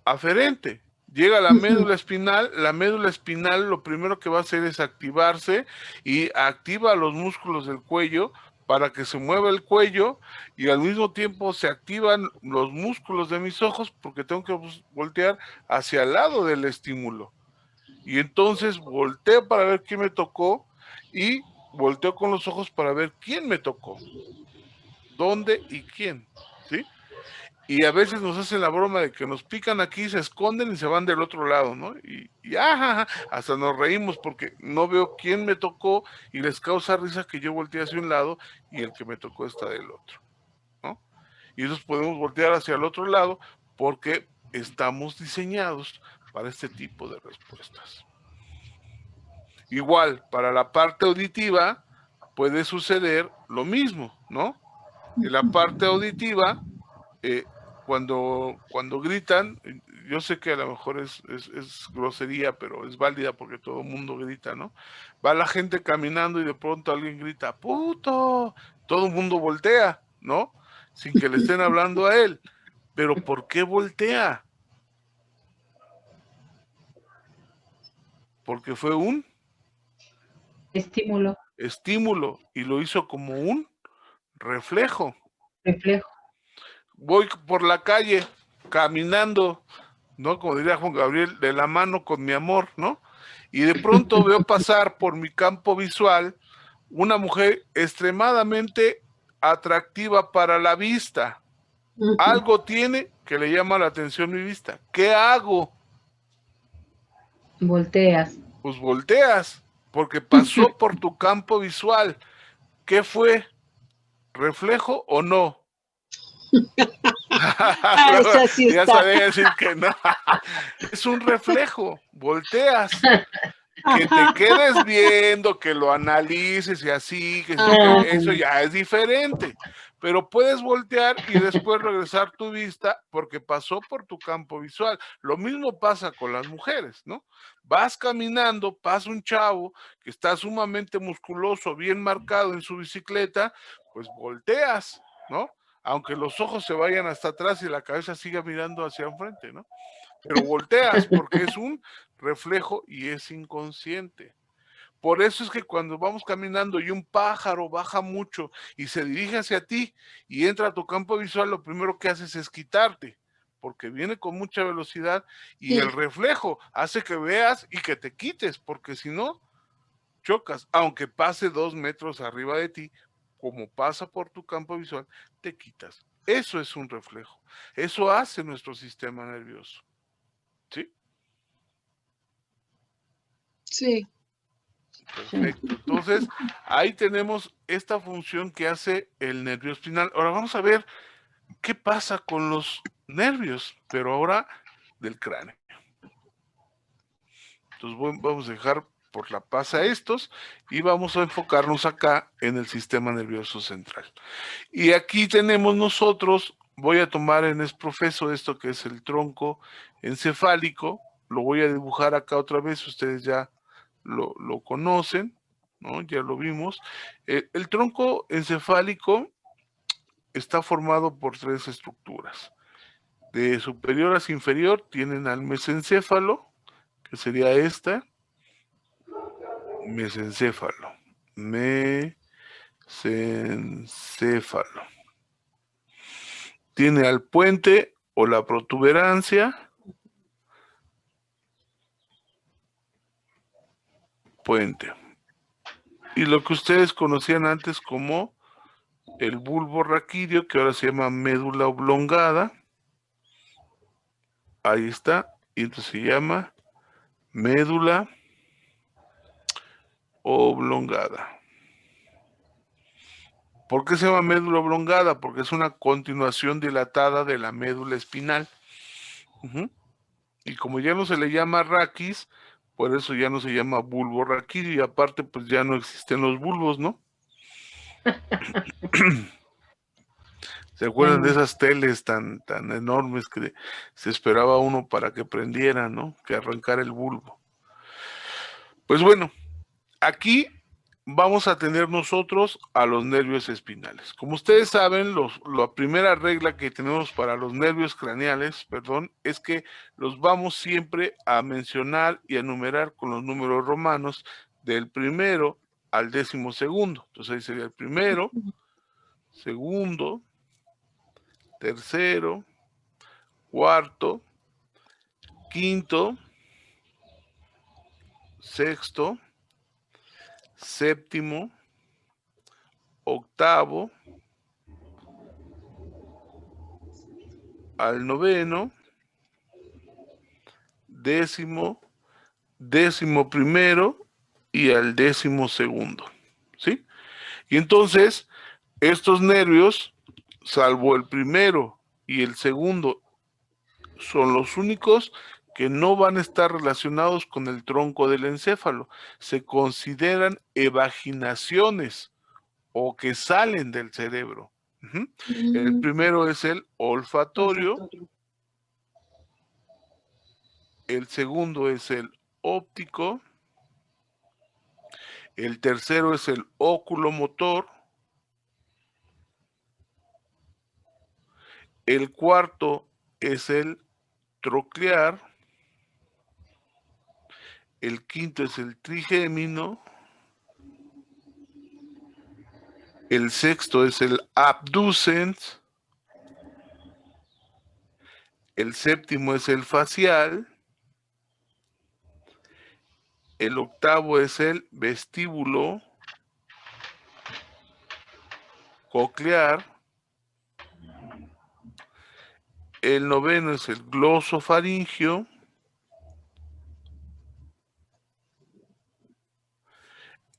aferente. Llega a la médula espinal lo primero que va a hacer es activarse y activa los músculos del cuello para que se mueva el cuello y al mismo tiempo se activan los músculos de mis ojos porque tengo que voltear hacia el lado del estímulo. Y entonces volteo para ver quién me tocó y volteo con los ojos para ver quién me tocó, dónde y quién, ¿sí? Y a veces nos hacen la broma de que nos pican aquí, se esconden y se van del otro lado, ¿no? Hasta nos reímos porque no veo quién me tocó y les causa risa que yo volteé hacia un lado y el que me tocó está del otro, ¿no? Y entonces podemos voltear hacia el otro lado porque estamos diseñados para este tipo de respuestas. Igual, para la parte auditiva puede suceder lo mismo, ¿no? En la parte auditiva, cuando gritan, yo sé que a lo mejor es grosería, pero es válida porque todo el mundo grita, ¿no? Va la gente caminando y de pronto alguien grita, ¡puto! Todo el mundo voltea, ¿no? Sin que le estén hablando a él. Pero ¿por qué voltea? Porque fue un Estímulo, estímulo y lo hizo como un reflejo. reflejo. Voy por la calle caminando, ¿no? Como diría Juan Gabriel, de la mano con mi amor, ¿no? Y de pronto veo pasar por mi campo visual una mujer extremadamente atractiva para la vista. Algo tiene que le llama la atención mi vista. ¿Qué hago? Volteas. Pues volteas, porque pasó por tu campo visual. ¿Qué fue? ¿Reflejo o no? Esa sí Ya está. sabía decir que no. Es un reflejo, volteas. Que te quedes viendo, que lo analices y así, eso ya es diferente. Pero puedes voltear y después regresar tu vista porque pasó por tu campo visual. Lo mismo pasa con las mujeres, ¿no? Vas caminando, pasa un chavo que está sumamente musculoso, bien marcado en su bicicleta, pues volteas, ¿no? Aunque los ojos se vayan hasta atrás y la cabeza siga mirando hacia enfrente, ¿no? Pero volteas porque es un reflejo y es inconsciente. Por eso es que cuando vamos caminando y un pájaro baja mucho y se dirige hacia ti y entra a tu campo visual, lo primero que haces es quitarte, porque viene con mucha velocidad y el reflejo hace que veas y que te quites, porque si no, chocas, aunque pase 2 metros arriba de ti, como pasa por tu campo visual, te quitas. Eso es un reflejo. Eso hace nuestro sistema nervioso. ¿Sí? Sí. Perfecto. Entonces, ahí tenemos esta función que hace el nervio espinal. Ahora vamos a ver qué pasa con los nervios, pero ahora del cráneo. Entonces, vamos a dejar por la paz a estos y vamos a enfocarnos acá en el sistema nervioso central. Y aquí tenemos nosotros, voy a tomar en esprofeso esto que es el tronco encefálico, lo voy a dibujar acá otra vez, ustedes ya lo conocen, ¿no? Ya lo vimos. El tronco encefálico está formado por 3 estructuras. De superior a inferior tienen al mesencéfalo, que sería esta, mesencéfalo, mesencéfalo. Tiene al puente o la protuberancia puente. Y lo que ustedes conocían antes como el bulbo raquídeo, que ahora se llama médula oblongada. Ahí está. Y entonces se llama médula oblongada. ¿Por qué se llama médula oblongada? Porque es una continuación dilatada de la médula espinal. Y como ya no se le llama raquis, por eso ya no se llama bulbo raquídeo, y aparte pues ya no existen los bulbos, ¿no? ¿Se acuerdan de esas teles tan enormes que se esperaba uno para que prendiera, ¿no? Que arrancara el bulbo. Pues bueno, aquí vamos a tener nosotros a los nervios espinales. Como ustedes saben, la primera regla que tenemos para los nervios craneales, es que los vamos siempre a mencionar y a enumerar con los números romanos del primero al 12º. Entonces ahí sería el primero, segundo, tercero, cuarto, quinto, sexto, séptimo, octavo, al noveno, décimo, 11º y al 12º, ¿sí? Y entonces, estos nervios, salvo el primero y el segundo, son los únicos que no van a estar relacionados con el tronco del encéfalo. Se consideran evaginaciones o que salen del cerebro. El primero es el olfatorio, el segundo es el óptico, el tercero es el oculomotor, el cuarto es el troclear, el quinto es el trigémino, el sexto es el abducens, el séptimo es el facial, el octavo es el vestíbulo coclear, el noveno es el glosofaringio,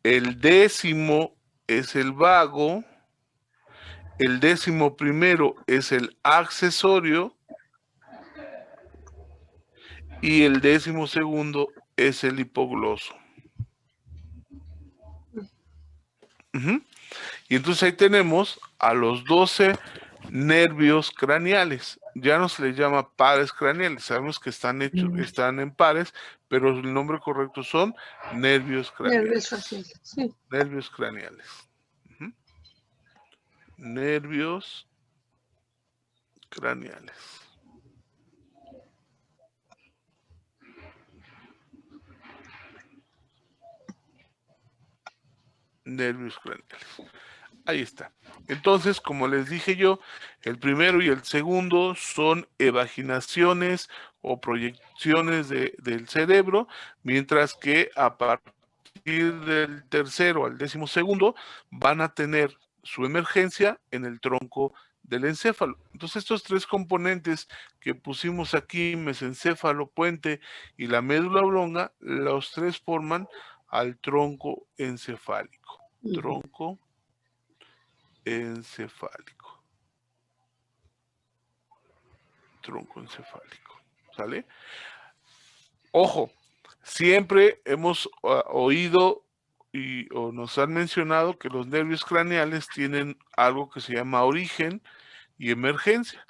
el décimo es el vago, el 11º es el accesorio y el 12º es el hipogloso. Y entonces ahí tenemos a los 12 nervios craneales. Ya no se les llama pares craneales, sabemos que están en pares, pero el nombre correcto son nervios craneales. Nervios faciales, sí. Nervios craneales. Nervios craneales. Nervios craneales. Ahí está. Entonces, como les dije yo, el primero y el segundo son evaginaciones o proyecciones del cerebro, mientras que a partir del tercero al 12º van a tener su emergencia en el tronco del encéfalo. Entonces, estos tres componentes que pusimos aquí, mesencéfalo, puente y la médula oblonga, los tres forman al tronco encefálico. Tronco encefálico. Tronco encefálico. ¿Sale? Ojo, siempre hemos oído o nos han mencionado que los nervios craneales tienen algo que se llama origen y emergencia.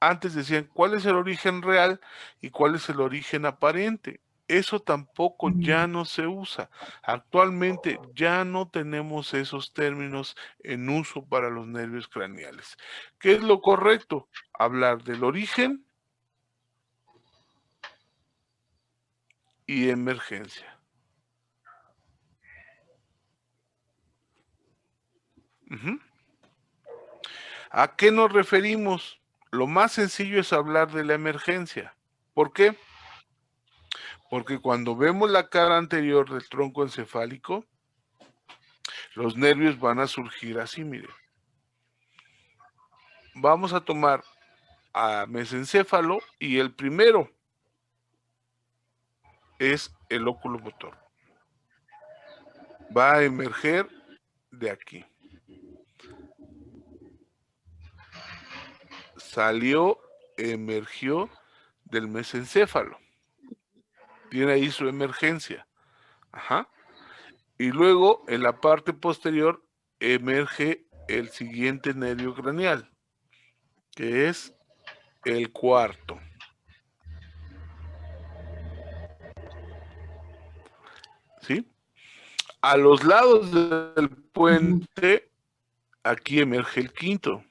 Antes decían, ¿cuál es el origen real y cuál es el origen aparente? Eso tampoco ya no se usa. Actualmente ya no tenemos esos términos en uso para los nervios craneales. ¿Qué es lo correcto? Hablar del origen y emergencia. ¿A qué nos referimos lo más sencillo es hablar de la emergencia. ¿Por qué? Porque cuando vemos la cara anterior del tronco encefálico, los nervios van a surgir así, mire. Vamos a tomar a mesencéfalo y el primero es el óculo motor. Va a emerger de aquí. Salió, emergió del mesencéfalo. Tiene ahí su emergencia. Ajá. Y luego en la parte posterior emerge el siguiente nervio craneal, que es el cuarto. ¿Sí? A los lados del puente, aquí emerge el quinto.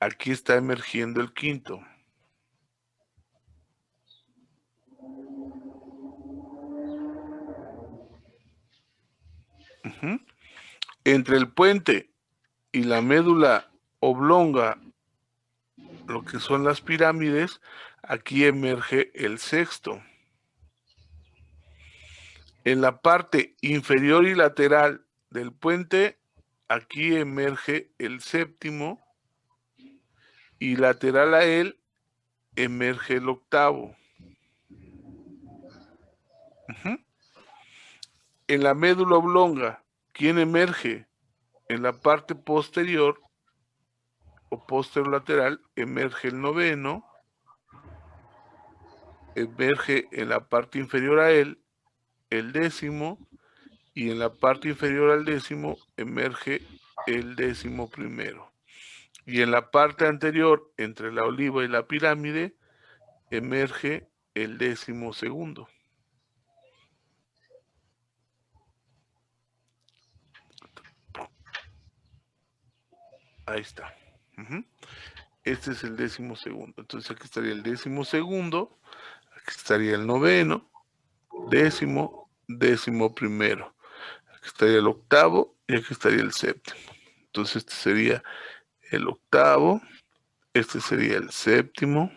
Aquí está emergiendo el quinto. Uh-huh. Entre el puente y la médula oblonga, lo que son las pirámides, aquí emerge el sexto. En la parte inferior y lateral del puente, aquí emerge el séptimo y lateral a él emerge el octavo. Uh-huh. En la médula oblonga, ¿quién emerge? En la parte posterior o posterolateral emerge el noveno, emerge en la parte inferior a él el décimo y en la parte inferior al décimo emerge el 11º. Y en la parte anterior, entre la oliva y la pirámide, emerge el 12º. Ahí está. Uh-huh. Este es el 12º. Entonces aquí estaría el 12º, aquí estaría el noveno, décimo, 11º. Aquí estaría el octavo y aquí estaría el séptimo. Entonces este sería el octavo, este sería el séptimo,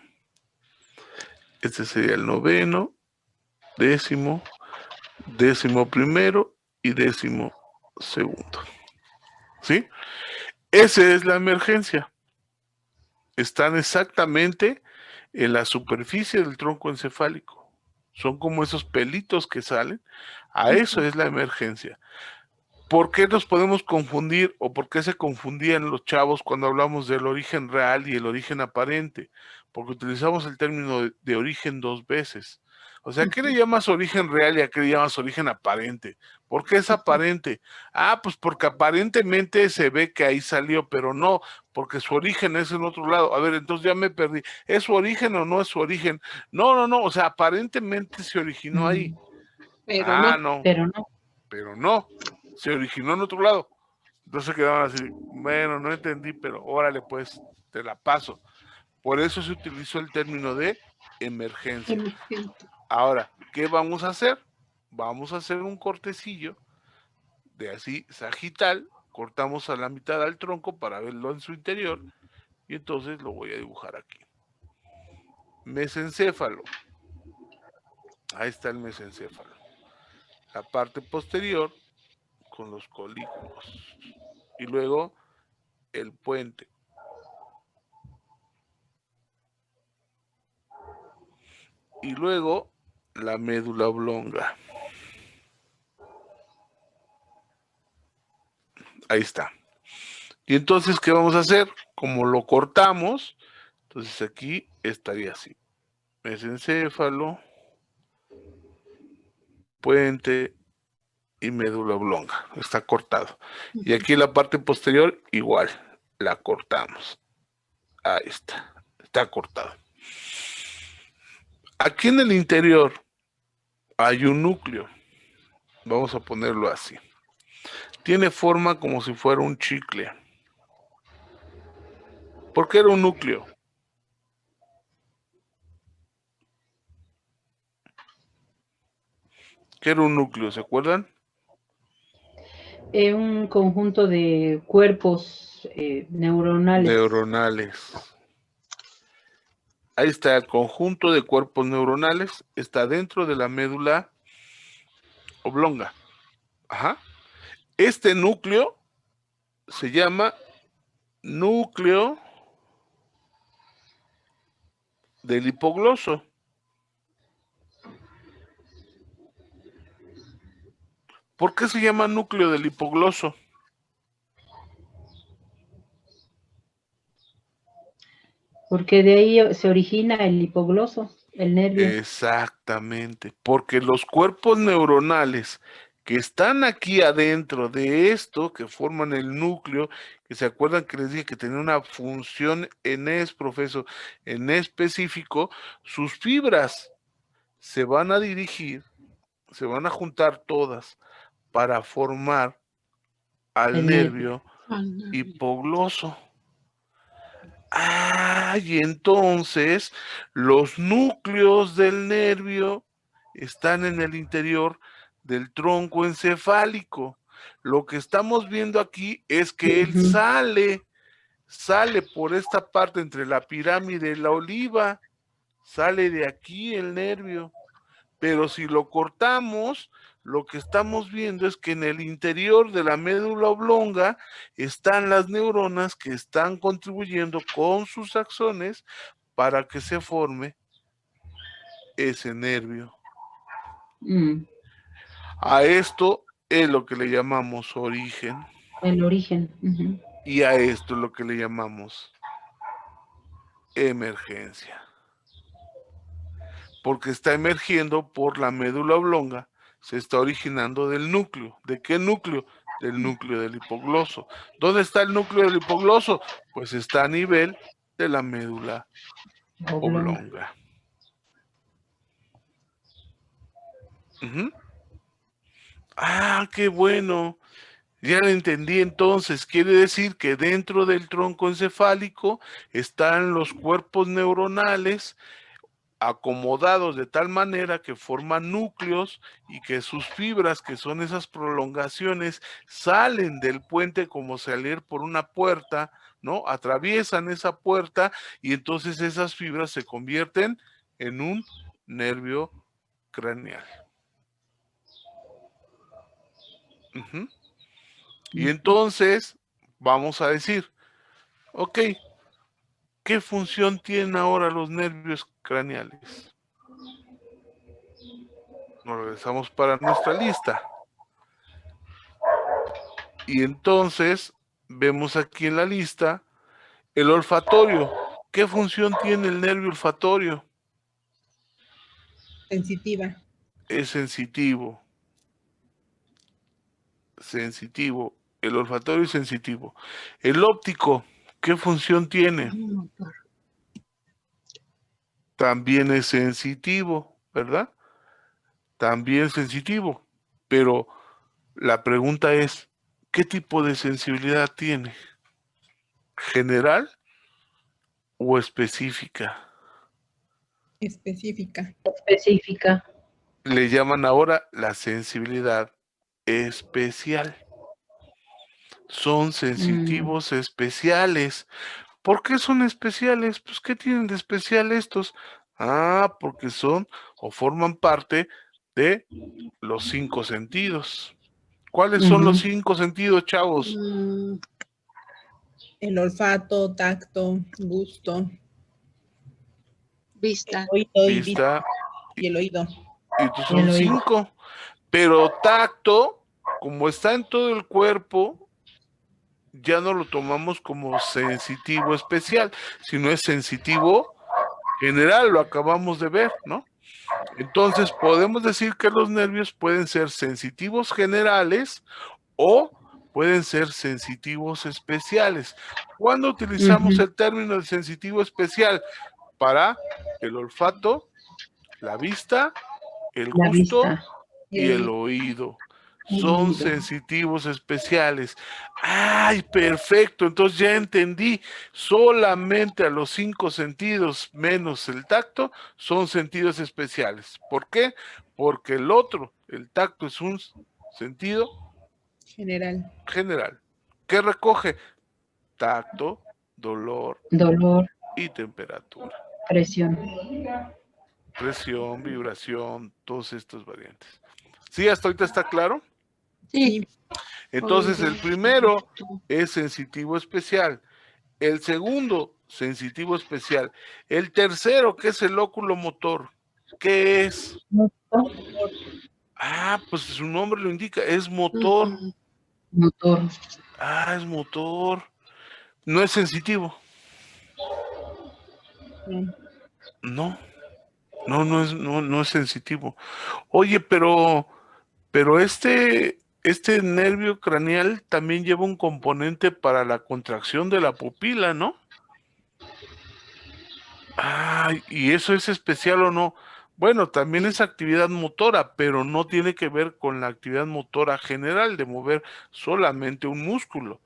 este sería el noveno, décimo, 11º y 12º. ¿Sí? Esa es la emergencia. Están exactamente en la superficie del tronco encefálico. Son como esos pelitos que salen. A eso es la emergencia. ¿Por qué nos podemos confundir o por qué se confundían los chavos cuando hablamos del origen real y el origen aparente? Porque utilizamos el término de origen dos veces. O sea, ¿qué le llamas origen real y a qué le llamas origen aparente? ¿Por qué es aparente? Ah, pues porque aparentemente se ve que ahí salió, pero no, porque su origen es en otro lado. A ver, entonces ya me perdí. ¿Es su origen o no es su origen? No, o sea, aparentemente se originó ahí. Pero No, Pero no. pero no, se originó en otro lado. Entonces quedaban así, bueno, no entendí, pero órale, pues, te la paso. Por eso se utilizó el término de emergencia. emergente. Ahora, ¿qué vamos a hacer? Vamos a hacer un cortecillo de así sagital, cortamos a la mitad al tronco para verlo en su interior, y entonces lo voy a dibujar aquí. Mesencéfalo. Ahí está el mesencéfalo. La parte posterior con los colículos. Y luego el puente. Y luego la médula oblonga. Ahí está. Y entonces, ¿qué vamos a hacer? Como lo cortamos, entonces aquí estaría así. Mesencéfalo, puente y médula oblonga. Está cortado. Y aquí la parte posterior, igual. La cortamos. Ahí está. Está cortado. Aquí en el interior hay un núcleo. Vamos a ponerlo así. Tiene forma como si fuera un chicle. ¿Por qué era un núcleo? ¿Qué era un núcleo? ¿Se acuerdan? Un conjunto de cuerpos neuronales. Neuronales. Ahí está el conjunto de cuerpos neuronales, está dentro de la médula oblonga. Ajá. Este núcleo se llama núcleo del hipogloso. ¿Por qué se llama núcleo del hipogloso? Porque de ahí se origina el hipogloso, el nervio. Exactamente, porque los cuerpos neuronales que están aquí adentro de esto, que forman el núcleo, que se acuerdan que les dije que tenía una función profesor, en específico, sus fibras se van a dirigir, se van a juntar todas para formar al El nervio Al- hipogloso. Y entonces los núcleos del nervio están en el interior del tronco encefálico. Lo que estamos viendo aquí es que él sale por esta parte entre la pirámide y la oliva, sale de aquí el nervio. Pero si lo cortamos, lo que estamos viendo es que en el interior de la médula oblonga están las neuronas que están contribuyendo con sus axones para que se forme ese nervio. A esto es lo que le llamamos origen. El origen. Y a esto es lo que le llamamos emergencia. Porque está emergiendo por la médula oblonga, se está originando del núcleo. ¿De qué núcleo? Del núcleo del hipogloso. ¿Dónde está el núcleo del hipogloso? Pues está a nivel de la médula oblonga. Qué bueno. Ya lo entendí entonces. Quiere decir que dentro del tronco encefálico están los cuerpos neuronales acomodados de tal manera que forman núcleos y que sus fibras, que son esas prolongaciones, salen del puente como salir por una puerta, ¿no? Atraviesan esa puerta y entonces esas fibras se convierten en un nervio craneal. Y entonces vamos a decir, ok, ¿qué función tienen ahora los nervios craneales? Nos regresamos para nuestra lista. Y entonces vemos aquí en la lista el olfatorio. ¿Qué función tiene el nervio olfatorio? Sensitiva. Es sensitivo. Sensitivo. El olfatorio es sensitivo. El óptico, ¿qué función tiene? También es sensitivo, ¿verdad? También sensitivo. Pero la pregunta es, ¿qué tipo de sensibilidad tiene? ¿General o específica? Específica. Específica. Le llaman ahora la sensibilidad especial. Son sensitivos especiales. ¿Por qué son especiales? Pues, ¿qué tienen de especial estos? Porque son o forman parte de los 5 sentidos. ¿Cuáles son los 5 sentidos, chavos? El olfato, tacto, gusto. Vista. Vista. Y el oído. Y estos son 5. Pero tacto, como está en todo el cuerpo, ya no lo tomamos como sensitivo especial, sino es sensitivo general, lo acabamos de ver, ¿no? Entonces podemos decir que los nervios pueden ser sensitivos generales o pueden ser sensitivos especiales. ¿Cuándo utilizamos el término de sensitivo especial? Para el olfato, la vista, el gusto y el oído. Son sensitivos especiales. Perfecto, entonces ya entendí. Solamente a los 5 sentidos menos el tacto son sentidos especiales. ¿Por qué? Porque el otro, el tacto, es un sentido General. general. ¿Qué recoge? Tacto, dolor dolor, y temperatura. presión. Presión, vibración, todas estas variantes. ¿Sí? ¿Hasta ahorita está claro? Sí. Entonces, Oiga, el primero es sensitivo especial. El segundo, sensitivo especial. El tercero, que es el óculo motor. ¿Qué es? Ah, pues su nombre lo indica, es motor. Ujú. Motor, Ah, es motor. No es sensitivo. No, no es sensitivo. Oye, pero este nervio craneal también lleva un componente para la contracción de la pupila, ¿no? Ah, ¿y eso es especial o no? Bueno, también es actividad motora, pero no tiene que ver con la actividad motora general de mover solamente un músculo,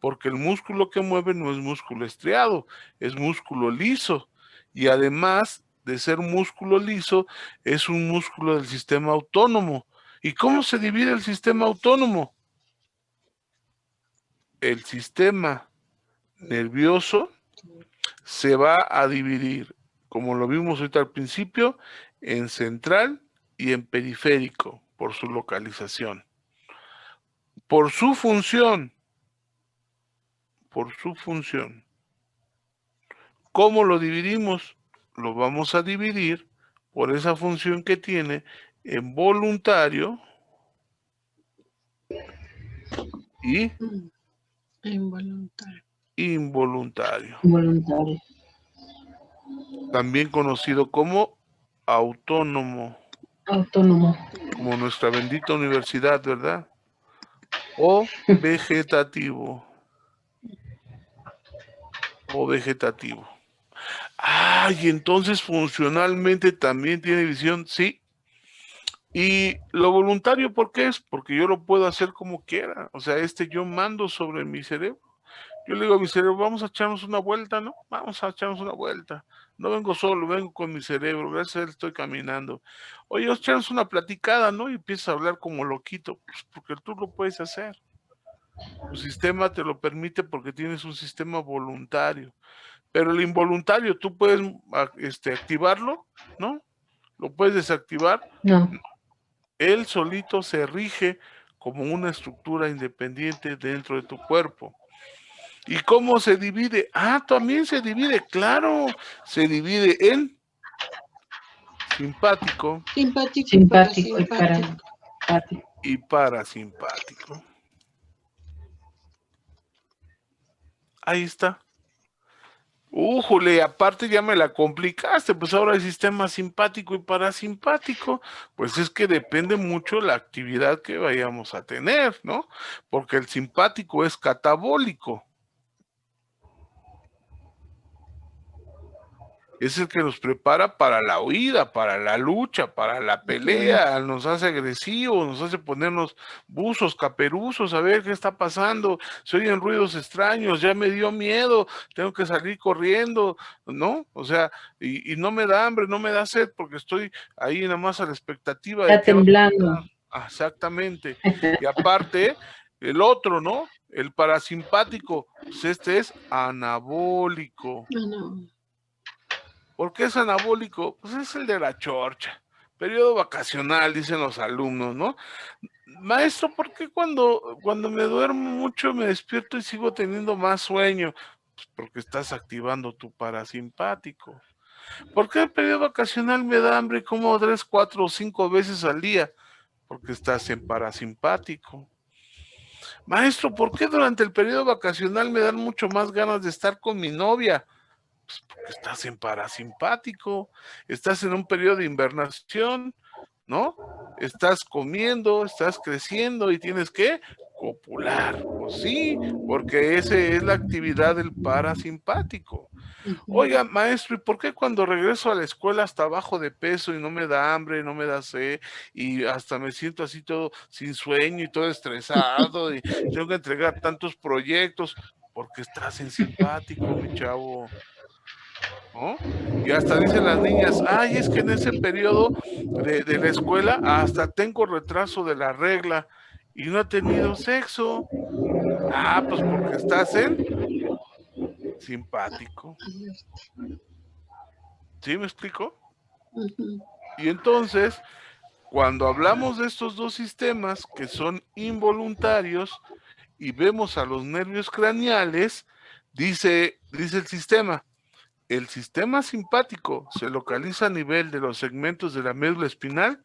porque el músculo que mueve no es músculo estriado, es músculo liso. Y además de ser músculo liso, es un músculo del sistema autónomo. ¿Y cómo se divide el sistema autónomo? El sistema nervioso se va a dividir, como lo vimos ahorita al principio, en central y en periférico, por su localización. Por su función. ¿Cómo lo dividimos? Lo vamos a dividir por esa función que tiene en voluntario y Involuntario. involuntario. voluntario. También conocido como autónomo, Autónomo. como nuestra bendita universidad, ¿verdad? O vegetativo. Ah, y entonces funcionalmente también tiene visión, sí. Y lo voluntario, ¿por qué es? Porque yo lo puedo hacer como quiera. O sea, yo mando sobre mi cerebro. Yo le digo a mi cerebro, vamos a echarnos una vuelta, ¿no? Vamos a echarnos una vuelta. No vengo solo, vengo con mi cerebro, gracias a él estoy caminando. Oye, vamos a echarnos una platicada, ¿no? Y empiezas a hablar como loquito, pues porque tú lo puedes hacer. Tu sistema te lo permite porque tienes un sistema voluntario. Pero el involuntario, tú puedes activarlo, ¿no? Lo puedes desactivar. No, Él solito se rige como una estructura independiente dentro de tu cuerpo. ¿Y cómo se divide? Ah, también se divide, claro. Se divide en simpático Simpático, simpático y parasimpático. y parasimpático. Ahí está. Újole, aparte ya me la complicaste, pues ahora el sistema simpático y parasimpático, pues es que depende mucho la actividad que vayamos a tener, ¿no? Porque el simpático es catabólico. Es el que nos prepara para la huida, para la lucha, para la pelea, nos hace agresivos, nos hace ponernos buzos, caperuzos, a ver qué está pasando, se oyen ruidos extraños, ya me dio miedo, tengo que salir corriendo, ¿no? O sea, y no me da hambre, no me da sed, porque estoy ahí nada más a la expectativa de está qué va a temblando. pasar. Ah, exactamente. Y aparte, el otro, ¿no? El parasimpático, pues este es anabólico. No. ¿Por qué es anabólico? Pues es el de la chorcha. Periodo vacacional, dicen los alumnos, ¿no? Maestro, ¿por qué cuando me duermo mucho me despierto y sigo teniendo más sueño? Pues porque estás activando tu parasimpático. ¿Por qué el periodo vacacional me da hambre como 3, 4 o 5 veces al día? Porque estás en parasimpático. Maestro, ¿por qué durante el periodo vacacional me dan mucho más ganas de estar con mi novia? Pues porque estás en parasimpático, estás en un periodo de invernación, ¿no? Estás comiendo, estás creciendo y tienes que copular. Pues sí, porque esa es la actividad del parasimpático. Oiga, maestro, ¿y por qué cuando regreso a la escuela hasta bajo de peso y no me da hambre, no me da sed y hasta me siento así todo sin sueño y todo estresado y tengo que entregar tantos proyectos? Porque estás en simpático, mi chavo. ¿No? Y hasta dicen las niñas, ay, es que en ese periodo de la escuela hasta tengo retraso de la regla. y no ha tenido sexo? Ah, pues porque estás en simpático. ¿Sí me explico? Ujú. Y entonces, cuando hablamos de estos dos sistemas que son involuntarios y vemos a los nervios craneales, dice el sistema simpático se localiza a nivel de los segmentos de la médula espinal,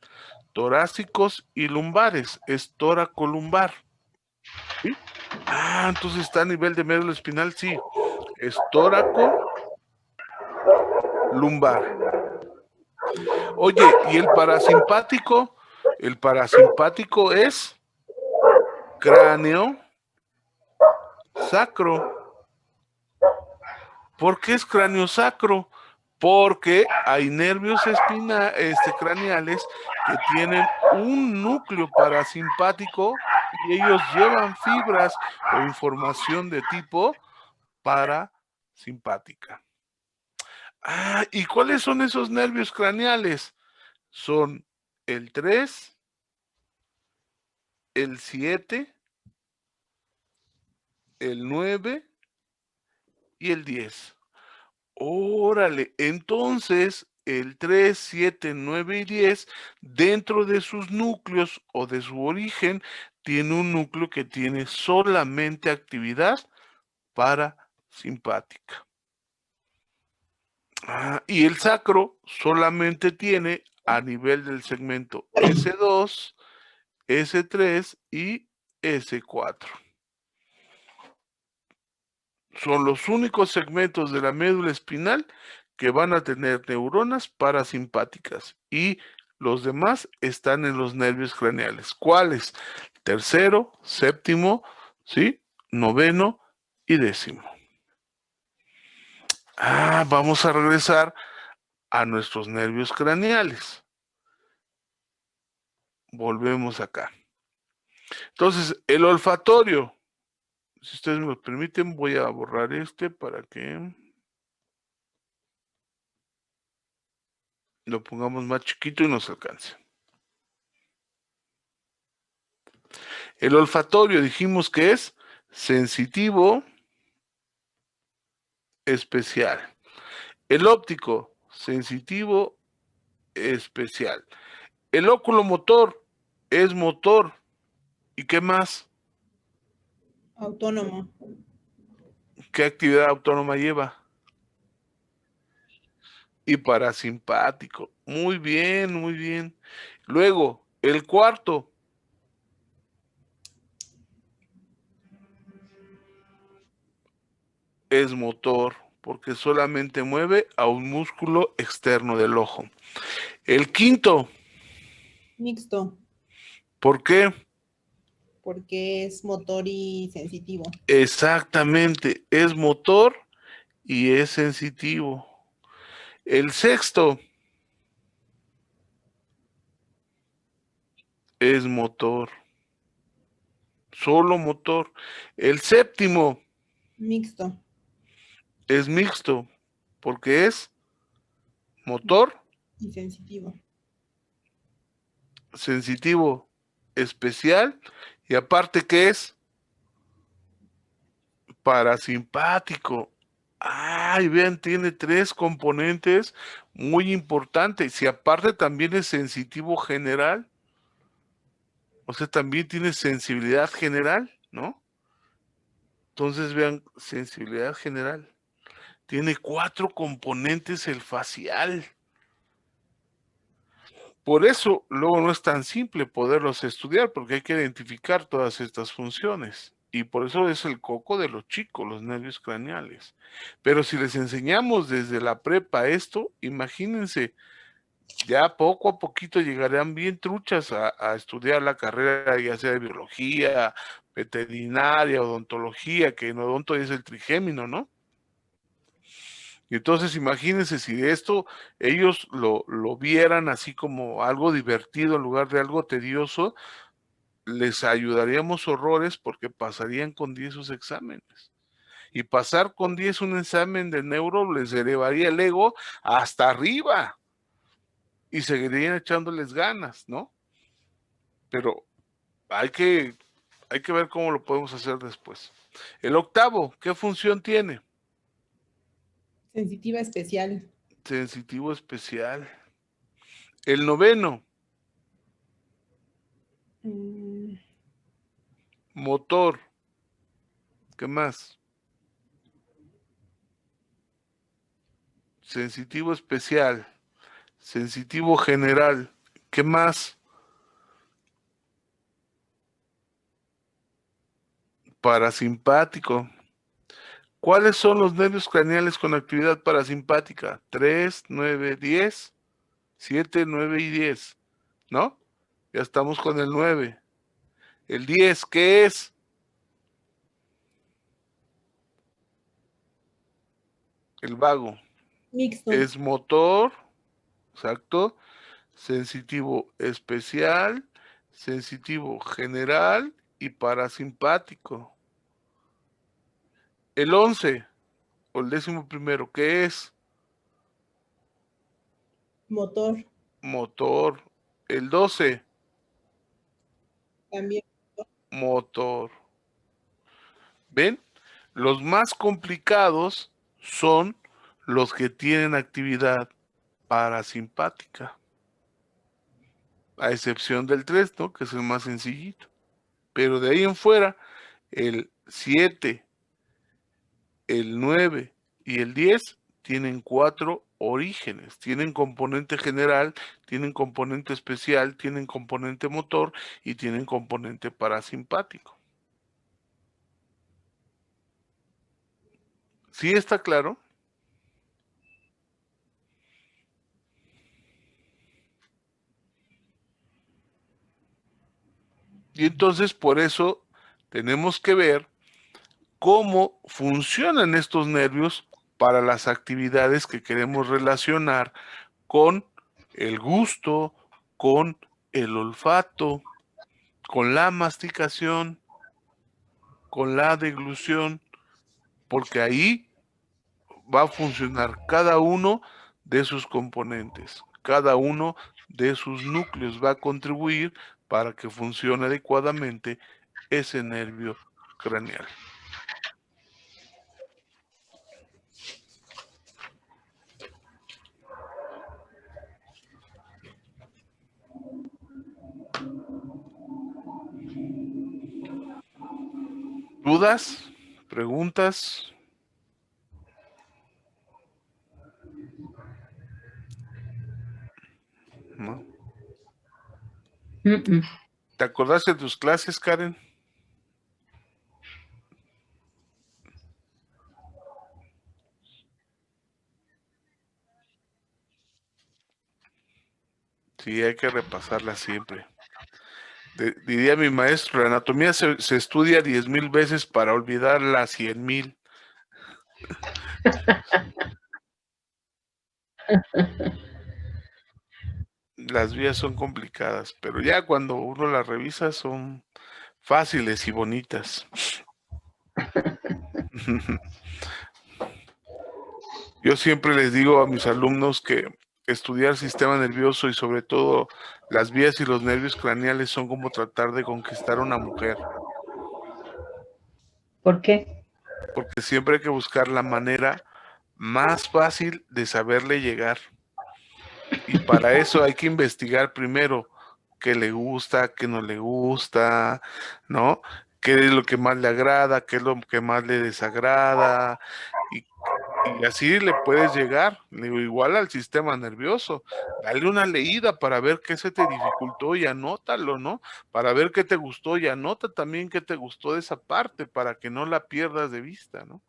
torácicos y lumbares, es toracolumbar. ¿Sí? Ah, entonces está a nivel de médula espinal, sí, es toracolumbar. Oye, ¿y el parasimpático? El parasimpático es cráneo sacro. ¿Por qué es cráneo sacro? Porque hay nervios craneales que tienen un núcleo parasimpático y ellos llevan fibras o información de tipo parasimpática. Ah, ¿y cuáles son esos nervios craneales? Son el 3, el 7, el 9 y el 10. Órale, entonces el 3, 7, 9 y 10, dentro de sus núcleos o de su origen, tiene un núcleo que tiene solamente actividad parasimpática. Ah, y el sacro solamente tiene a nivel del segmento S2, S3 y S4. Son los únicos segmentos de la médula espinal que van a tener neuronas parasimpáticas y los demás están en los nervios craneales. ¿Cuáles? Tercero, séptimo, ¿sí? Noveno y décimo. Ah, vamos a regresar a nuestros nervios craneales. Volvemos acá. Entonces, el olfatorio. Si ustedes me lo permiten, voy a borrar este para que lo pongamos más chiquito y nos alcance. El olfatorio dijimos que es sensitivo especial. El óptico, sensitivo especial. El oculomotor es motor. ¿Y qué más? Autónomo. ¿Qué actividad autónoma lleva? Y parasimpático. Muy bien, muy bien. Luego, el cuarto. Es motor, porque solamente mueve a un músculo externo del ojo. El quinto. Mixto, ¿Por qué? porque es motor y sensitivo. Exactamente, es motor y es sensitivo. El sexto es motor, solo motor. El séptimo Mixto, es mixto, porque es motor, y sensitivo. sensitivo, especial, y aparte que es parasimpático. Ay, vean, tiene 3 componentes muy importantes. Y aparte también es sensitivo general. O sea, también tiene sensibilidad general, ¿no? Entonces vean, sensibilidad general. Tiene 4 componentes el facial. Por eso luego no es tan simple poderlos estudiar, porque hay que identificar todas estas funciones. Y por eso es el coco de los chicos, los nervios craneales. Pero si les enseñamos desde la prepa esto, imagínense, ya poco a poquito llegarán bien truchas a estudiar la carrera, ya sea de biología, veterinaria, odontología, que en odonto es el trigémino, ¿no? Y entonces imagínense si de esto ellos lo vieran así como algo divertido en lugar de algo tedioso, les ayudaríamos horrores porque pasarían con 10 sus exámenes. Y pasar con 10 un examen de neuro les elevaría el ego hasta arriba y seguirían echándoles ganas, ¿no? Pero hay que Hay que ver cómo lo podemos hacer después. El octavo, ¿qué función tiene? Sensitiva especial. Sensitivo especial. El noveno, motor. ¿Qué más? Sensitivo especial. Sensitivo general. ¿Qué más? Parasimpático. ¿Cuáles son los nervios craneales con actividad parasimpática? 3, 9, 10, 7, 9 y 10, ¿no? Ya estamos con el 9. El 10, ¿qué es? El vago. Mixto. Es motor, exacto, sensitivo especial, sensitivo general y parasimpático. El 11, o el 11º, ¿qué es? Motor. Motor. El 12, También. motor. ¿Ven? Los más complicados son los que tienen actividad parasimpática. A excepción del 3, ¿no? Que es el más sencillito. Pero de ahí en fuera, el 7, el 9 y el 10 tienen 4 orígenes. Tienen componente general, tienen componente especial, tienen componente motor y tienen componente parasimpático. ¿Sí está claro? Y entonces por eso tenemos que ver cómo funcionan estos nervios para las actividades que queremos relacionar con el gusto, con el olfato, con la masticación, con la deglución, porque ahí va a funcionar cada uno de sus componentes, cada uno de sus núcleos va a contribuir para que funcione adecuadamente ese nervio craneal. ¿Dudas? ¿Preguntas? ¿No? ¿Te acordaste de tus clases, Karen? Sí, hay que repasarlas siempre. Diría mi maestro, la anatomía se estudia 10,000 veces para olvidarla 100,000. Las vías son complicadas, pero ya cuando uno las revisa son fáciles y bonitas. Yo siempre les digo a mis alumnos que estudiar sistema nervioso y sobre todo las vías y los nervios craneales son como tratar de conquistar a una mujer. ¿Por qué? Porque siempre hay que buscar la manera más fácil de saberle llegar. Y para eso hay que investigar primero qué le gusta, qué no le gusta, ¿no? Qué es lo que más le agrada, qué es lo que más le desagrada. Y así le puedes llegar, igual al sistema nervioso. Dale una leída para ver qué se te dificultó y anótalo, ¿no? Para ver qué te gustó y anota también qué te gustó de esa parte para que no la pierdas de vista, ¿no?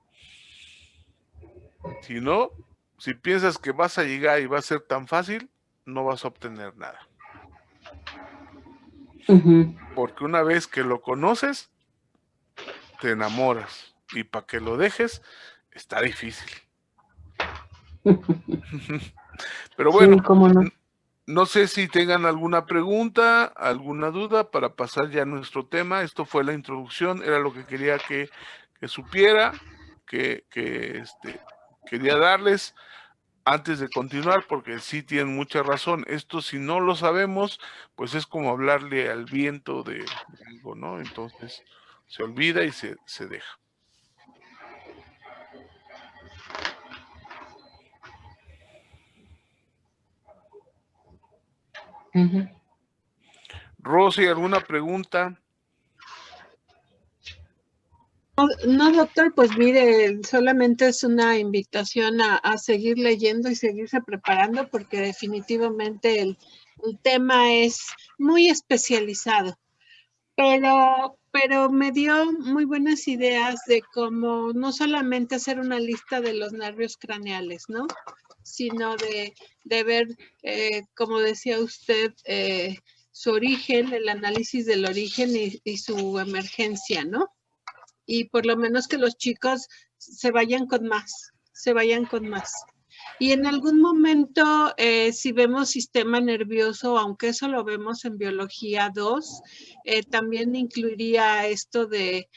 Si no, si piensas que vas a llegar y va a ser tan fácil, no vas a obtener nada. Porque una vez que lo conoces, te enamoras. Y para que lo dejes, está difícil. Pero bueno, sí, ¿cómo no? No sé si tengan alguna pregunta, alguna duda para pasar ya a nuestro tema. Esto fue la introducción, era lo que quería que supiera, que quería darles. antes de continuar, porque sí tienen mucha razón. Esto, si no lo sabemos, pues es como hablarle al viento de algo, ¿no? Entonces se olvida y se deja. Ujú. Rosy, ¿alguna pregunta? No, doctor, pues mire, solamente es una invitación a seguir leyendo y seguirse preparando porque definitivamente el tema es muy especializado, pero me dio muy buenas ideas de cómo no solamente hacer una lista de los nervios craneales, ¿no? Sino de ver, como decía usted, su origen, el análisis del origen y su emergencia, ¿no? Y por lo menos que los chicos se vayan con más. Y en algún momento, si vemos sistema nervioso, aunque eso lo vemos en biología 2, también incluiría esto de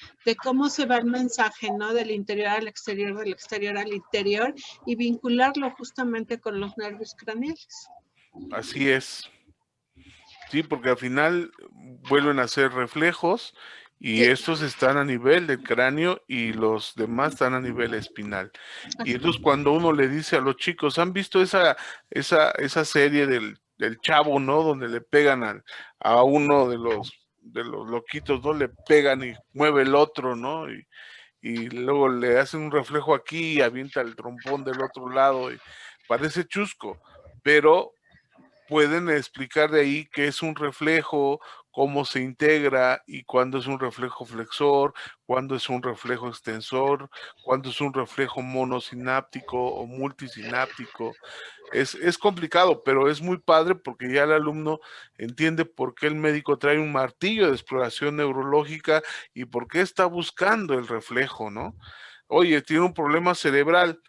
cómo se va el mensaje, ¿no? Del interior al exterior, del exterior al interior, y vincularlo justamente con los nervios craneales. Así es. Sí, porque al final vuelven a ser reflejos y Sí. estos están a nivel del cráneo y los demás están a nivel espinal. Y entonces cuando uno le dice a los chicos, ¿han visto esa serie del Chavo, ¿no? Donde le pegan a uno de los loquitos, ¿no? Le pegan y mueve el otro, ¿no? Y luego le hacen un reflejo aquí y avienta el trompón del otro lado y parece chusco, pero pueden explicar de ahí qué es un reflejo, cómo se integra y cuándo es un reflejo flexor, cuándo es un reflejo extensor, cuándo es un reflejo monosináptico o multisináptico. Es complicado, pero es muy padre porque ya el alumno entiende por qué el médico trae un martillo de exploración neurológica y por qué está buscando el reflejo, ¿no? Oye, tiene un problema cerebral.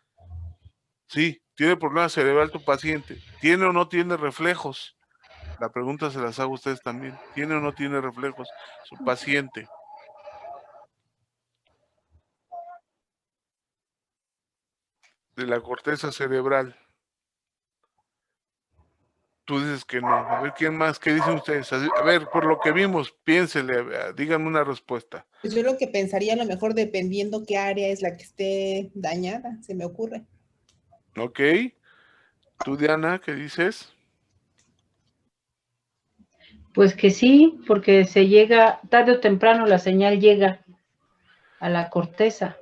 Sí, tiene problema cerebral tu paciente. ¿Tiene o no tiene reflejos? La pregunta se las hago a ustedes también. ¿Tiene o no tiene reflejos su paciente? De la corteza cerebral. Tú dices que no. A ver, ¿quién más? ¿Qué dicen ustedes? A ver, por lo que vimos, piénsele, díganme una respuesta. Pues yo lo que pensaría a lo mejor dependiendo qué área es la que esté dañada, se me ocurre. Ok. ¿Tú, Diana, qué dices? Pues que sí, porque se llega, tarde o temprano la señal llega a la corteza,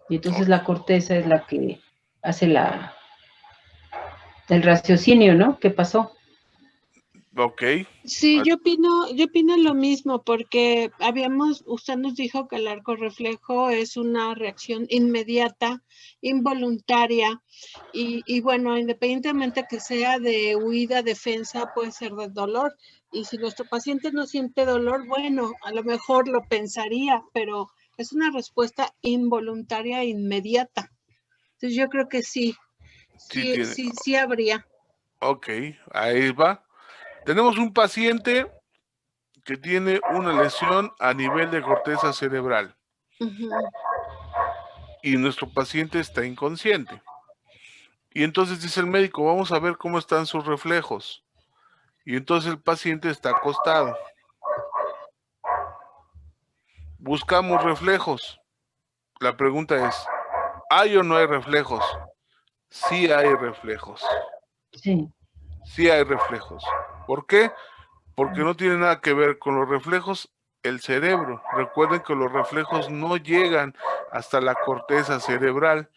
y entonces la corteza es la que hace el raciocinio, ¿no? ¿Qué pasó? Ok. Sí, yo opino lo mismo, porque usted nos dijo que el arco reflejo es una reacción inmediata, involuntaria, y bueno, independientemente que sea de huida, defensa, puede ser de dolor. Y si nuestro paciente no siente dolor, bueno, a lo mejor lo pensaría, pero es una respuesta involuntaria e inmediata. Entonces yo creo que sí tiene. habría. Ok, ahí va. Tenemos un paciente que tiene una lesión a nivel de corteza cerebral. Y nuestro paciente está inconsciente. Y entonces dice el médico, vamos a ver cómo están sus reflejos. Y entonces el paciente está acostado. Buscamos reflejos. La pregunta es, ¿hay o no hay reflejos? Sí hay reflejos. Sí. Sí hay reflejos. ¿Por qué? Porque no tiene nada que ver con los reflejos el cerebro. Recuerden que los reflejos no llegan hasta la corteza cerebral.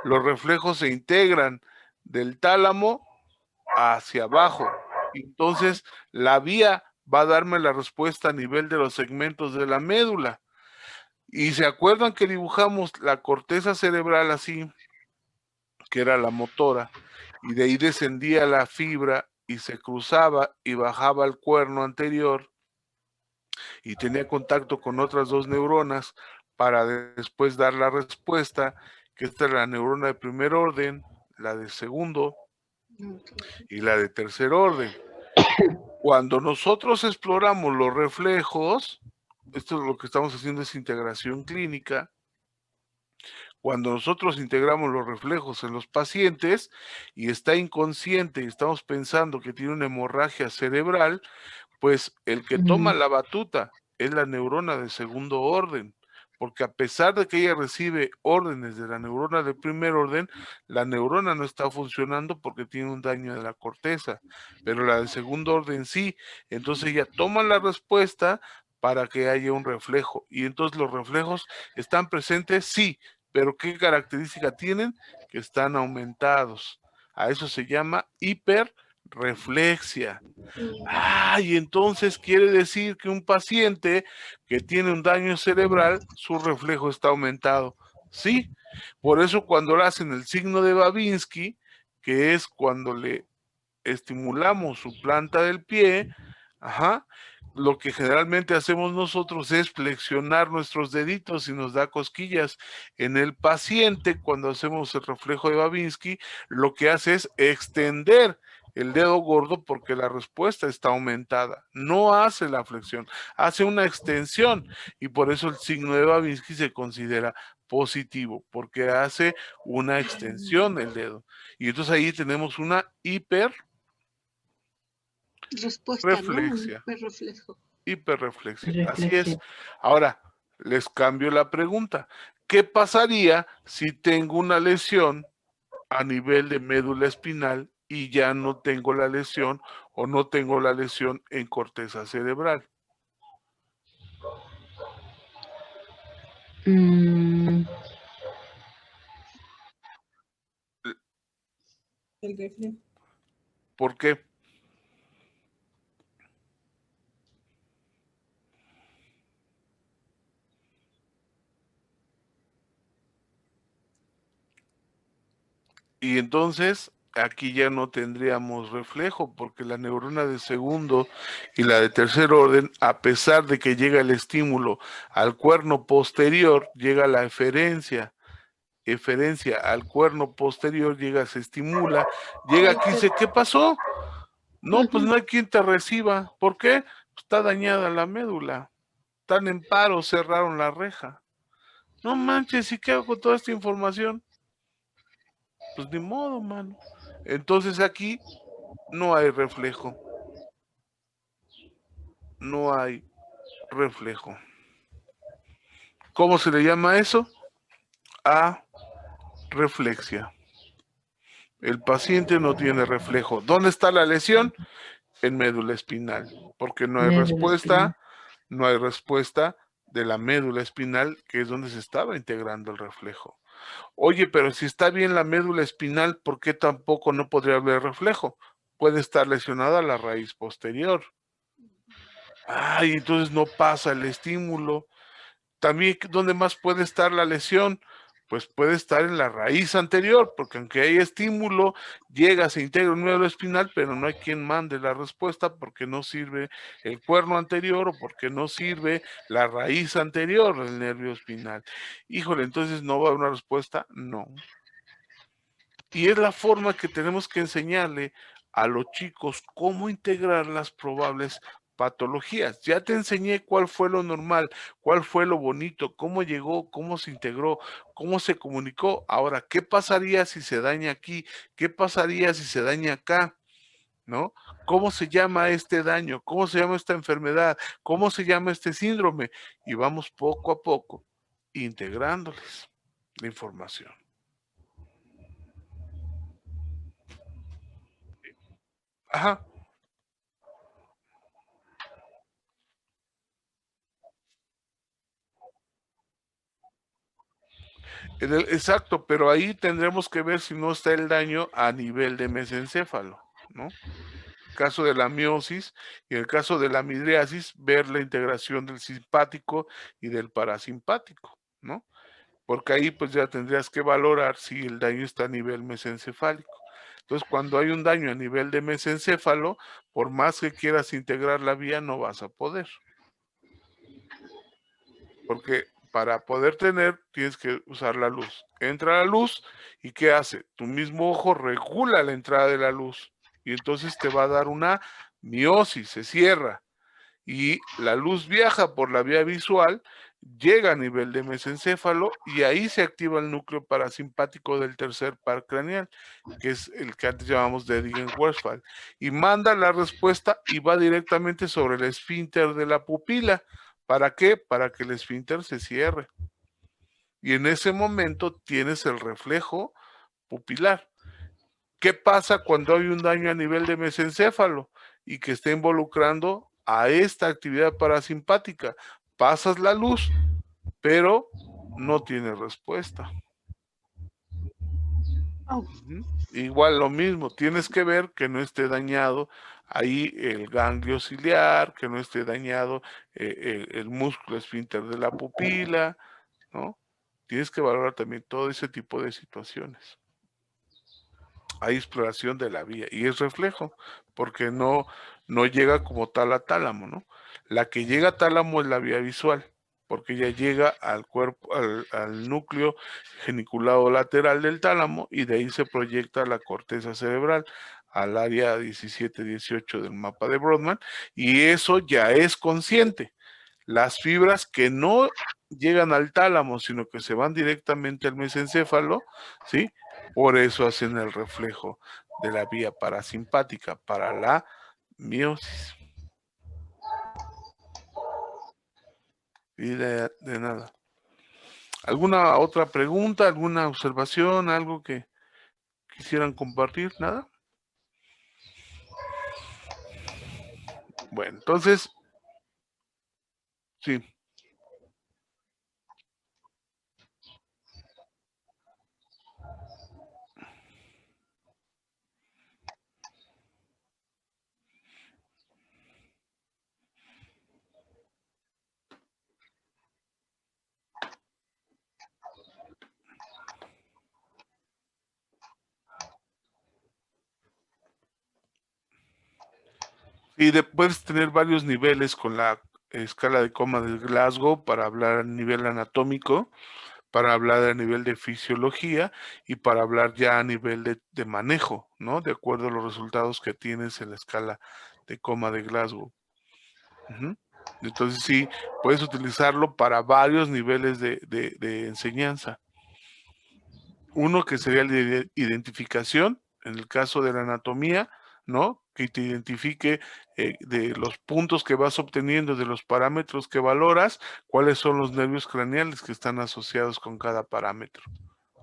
Los reflejos se integran del tálamo hacia abajo. Entonces, la vía va a darme la respuesta a nivel de los segmentos de la médula. Y se acuerdan que dibujamos la corteza cerebral así, que era la motora, y de ahí descendía la fibra y se cruzaba y bajaba al cuerno anterior y tenía contacto con otras dos neuronas para después dar la respuesta, que esta es la neurona de primer orden, la de segundo y la de tercer orden. Cuando nosotros exploramos los reflejos, esto es lo que estamos haciendo, es integración clínica. Cuando nosotros integramos los reflejos en los pacientes y está inconsciente y estamos pensando que tiene una hemorragia cerebral, pues el que toma la batuta es la neurona de segundo orden, porque a pesar de que ella recibe órdenes de la neurona de primer orden, la neurona no está funcionando porque tiene un daño de la corteza, pero la de segundo orden sí. Entonces ella toma la respuesta para que haya un reflejo, y entonces los reflejos están presentes, sí, pero ¿qué característica tienen? Que están aumentados. A eso se llama hiperreflexia. Y entonces quiere decir que un paciente que tiene un daño cerebral, su reflejo está aumentado. Sí, por eso cuando le hacen el signo de Babinski, que es cuando le estimulamos su planta del pie, lo que generalmente hacemos nosotros es flexionar nuestros deditos y nos da cosquillas. En el paciente, cuando hacemos el reflejo de Babinski, lo que hace es extender el dedo gordo porque la respuesta está aumentada. No hace la flexión, hace una extensión, y por eso el signo de Babinski se considera positivo, porque hace una extensión del dedo. Y entonces ahí tenemos una hiperreflexia. Hiperreflejo. Hiperreflexia, así es. Ahora, les cambio la pregunta. ¿Qué pasaría si tengo una lesión a nivel de médula espinal y ya no tengo la lesión o no tengo la lesión en corteza cerebral? El reflejo. ¿Por qué? Y entonces aquí ya no tendríamos reflejo, porque la neurona de segundo y la de tercer orden, a pesar de que llega el estímulo al cuerno posterior, llega la eferencia al cuerno posterior, llega, se estimula, llega aquí y dice, ¿qué pasó? No, pues no hay quien te reciba. ¿Por qué? Está dañada la médula. Están en paro, cerraron la reja. No manches, ¿y qué hago con toda esta información? Pues ni modo, mano. Entonces aquí no hay reflejo. No hay reflejo. ¿Cómo se le llama eso? Areflexia. El paciente no tiene reflejo. ¿Dónde está la lesión? En médula espinal, porque no hay respuesta, no hay respuesta de la médula espinal, que es donde se estaba integrando el reflejo. Oye, pero si está bien la médula espinal, ¿por qué tampoco no podría haber reflejo? Puede estar lesionada la raíz posterior. Y entonces no pasa el estímulo. También, ¿dónde más puede estar la lesión? Pues puede estar en la raíz anterior, porque aunque hay estímulo, llega, se integra un médula espinal, pero no hay quien mande la respuesta porque no sirve el cuerno anterior o porque no sirve la raíz anterior del nervio espinal. Híjole, entonces ¿no va a haber una respuesta? No. Y es la forma que tenemos que enseñarle a los chicos cómo integrar las probables patologías. Ya te enseñé cuál fue lo normal, cuál fue lo bonito, cómo llegó, cómo se integró, cómo se comunicó. Ahora, ¿qué pasaría si se daña aquí? ¿Qué pasaría si se daña acá? ¿No? ¿Cómo se llama este daño? ¿Cómo se llama esta enfermedad? ¿Cómo se llama este síndrome? Y vamos poco a poco integrándoles la información. Ajá. Exacto, pero ahí tendremos que ver si no está el daño a nivel de mesencéfalo, ¿no? En el caso de la miosis y en el caso de la midriasis, ver la integración del simpático y del parasimpático, ¿no? Porque ahí pues ya tendrías que valorar si el daño está a nivel mesencefálico. Entonces, cuando hay un daño a nivel de mesencéfalo, por más que quieras integrar la vía, no vas a poder. Porque para poder tener, tienes que usar la luz. Entra la luz, ¿y qué hace? Tu mismo ojo regula la entrada de la luz, y entonces te va a dar una miosis, se cierra, y la luz viaja por la vía visual, llega a nivel de mesencéfalo y ahí se activa el núcleo parasimpático del tercer par craneal, que es el que antes llamamos de Edigen-Westphal, y manda la respuesta y va directamente sobre el esfínter de la pupila. ¿Para qué? Para que el esfínter se cierre. Y en ese momento tienes el reflejo pupilar. ¿Qué pasa cuando hay un daño a nivel de mesencéfalo y que está involucrando a esta actividad parasimpática? Pasas la luz, pero no tiene respuesta. Igual lo mismo, tienes que ver que no esté dañado ahí el ganglio ciliar, que no esté dañado el músculo esfínter de la pupila, ¿no? Tienes que valorar también todo ese tipo de situaciones. Hay exploración de la vía y es reflejo, porque no llega como tal a tálamo, ¿no? La que llega a tálamo es la vía visual, porque ya llega al cuerpo, al núcleo geniculado lateral del tálamo y de ahí se proyecta la corteza cerebral al área 17-18 del mapa de Brodmann, y eso ya es consciente. Las fibras que no llegan al tálamo, sino que se van directamente al mesencéfalo, ¿sí? Por eso hacen el reflejo de la vía parasimpática para la miosis. Y de nada. ¿Alguna otra pregunta, alguna observación, algo que quisieran compartir? ¿Nada? Bueno, entonces, sí. Y puedes tener varios niveles con la escala de Coma de Glasgow para hablar a nivel anatómico, para hablar a nivel de fisiología y para hablar ya a nivel de manejo, ¿no? De acuerdo a los resultados que tienes en la escala de Coma de Glasgow. Entonces sí, puedes utilizarlo para varios niveles de enseñanza. Uno que sería el de identificación, en el caso de la anatomía, ¿no? Que te identifique de los puntos que vas obteniendo, de los parámetros que valoras, cuáles son los nervios craneales que están asociados con cada parámetro,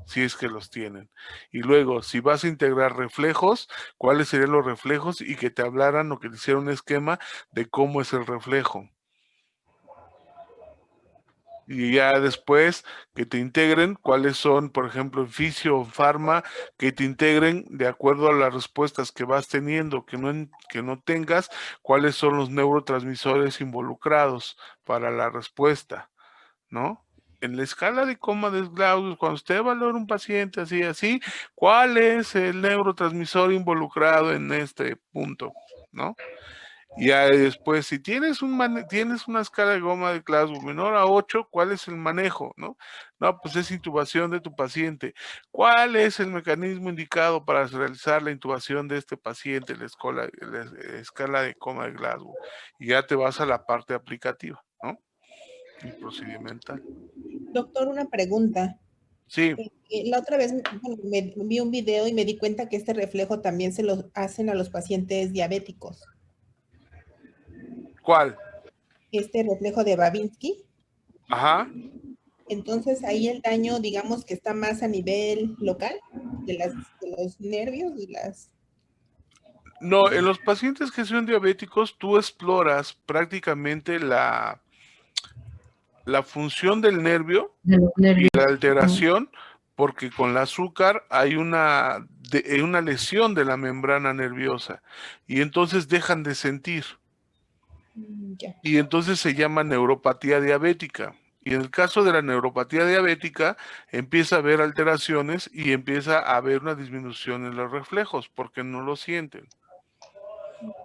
si es que los tienen. Y luego, si vas a integrar reflejos, cuáles serían los reflejos y que te hablaran o que te hicieran un esquema de cómo es el reflejo. Y ya después que te integren cuáles son, por ejemplo, en fisio o farma, que te integren de acuerdo a las respuestas que vas teniendo, que no tengas, cuáles son los neurotransmisores involucrados para la respuesta, ¿no? En la escala de Coma de Glasgow, cuando usted valora un paciente así, ¿cuál es el neurotransmisor involucrado en este punto, ¿no? Y después, si tienes una escala de Coma de Glasgow menor a 8, ¿cuál es el manejo? ¿No? No, pues es intubación de tu paciente. ¿Cuál es el mecanismo indicado para realizar la intubación de este paciente en la escala de Coma de Glasgow? Y ya te vas a la parte aplicativa, ¿no? Y procedimental. Doctor, una pregunta. Sí. La otra vez me vi un video y me di cuenta que este reflejo también se lo hacen a los pacientes diabéticos. ¿Cuál? Este reflejo de Babinski. Ajá. Entonces ahí el daño, digamos que está más a nivel local de los nervios y las... No, en los pacientes que son diabéticos, tú exploras prácticamente la función del nervio y la alteración, porque con el azúcar hay una lesión de la membrana nerviosa y entonces dejan de sentir. Y entonces se llama neuropatía diabética. Y en el caso de la neuropatía diabética, empieza a haber alteraciones y empieza a haber una disminución en los reflejos, porque no lo sienten.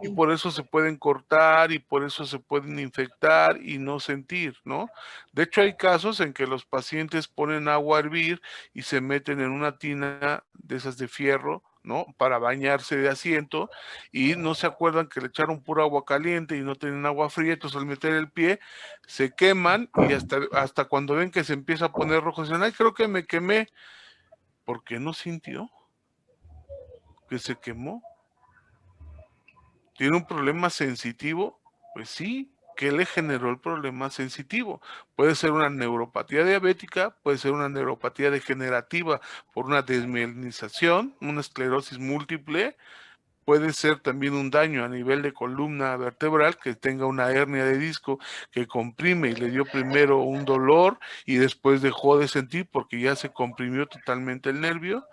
Y por eso se pueden cortar y por eso se pueden infectar y no sentir, ¿no? De hecho, hay casos en que los pacientes ponen agua a hervir y se meten en una tina de esas de fierro ¿no? Para bañarse de asiento y no se acuerdan que le echaron pura agua caliente y no tienen agua fría, entonces al meter el pie se queman y hasta cuando ven que se empieza a poner rojo, dicen, ay, creo que me quemé. ¿Por qué no sintió que se quemó? ¿Tiene un problema sensitivo? Pues sí. ¿Qué le generó el problema sensitivo? Puede ser una neuropatía diabética, puede ser una neuropatía degenerativa por una desmielinización, una esclerosis múltiple, puede ser también un daño a nivel de columna vertebral, que tenga una hernia de disco que comprime y le dio primero un dolor y después dejó de sentir porque ya se comprimió totalmente el nervio.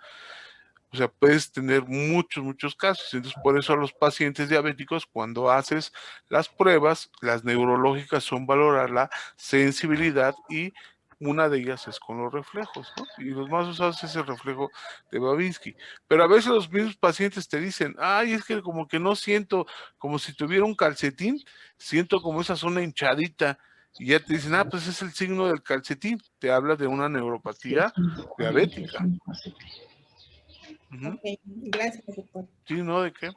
O sea, puedes tener muchos casos. Entonces, por eso a los pacientes diabéticos, cuando haces las pruebas, las neurológicas son valorar la sensibilidad y una de ellas es con los reflejos, ¿no? Y los más usados es el reflejo de Babinski. Pero a veces los mismos pacientes te dicen, ay, es que como que no siento, como si tuviera un calcetín, siento como esa zona hinchadita. Y ya te dicen, ah, pues es el signo del calcetín. Te habla de una neuropatía diabética. Ok, gracias, doctor. Sí, ¿no? ¿De qué?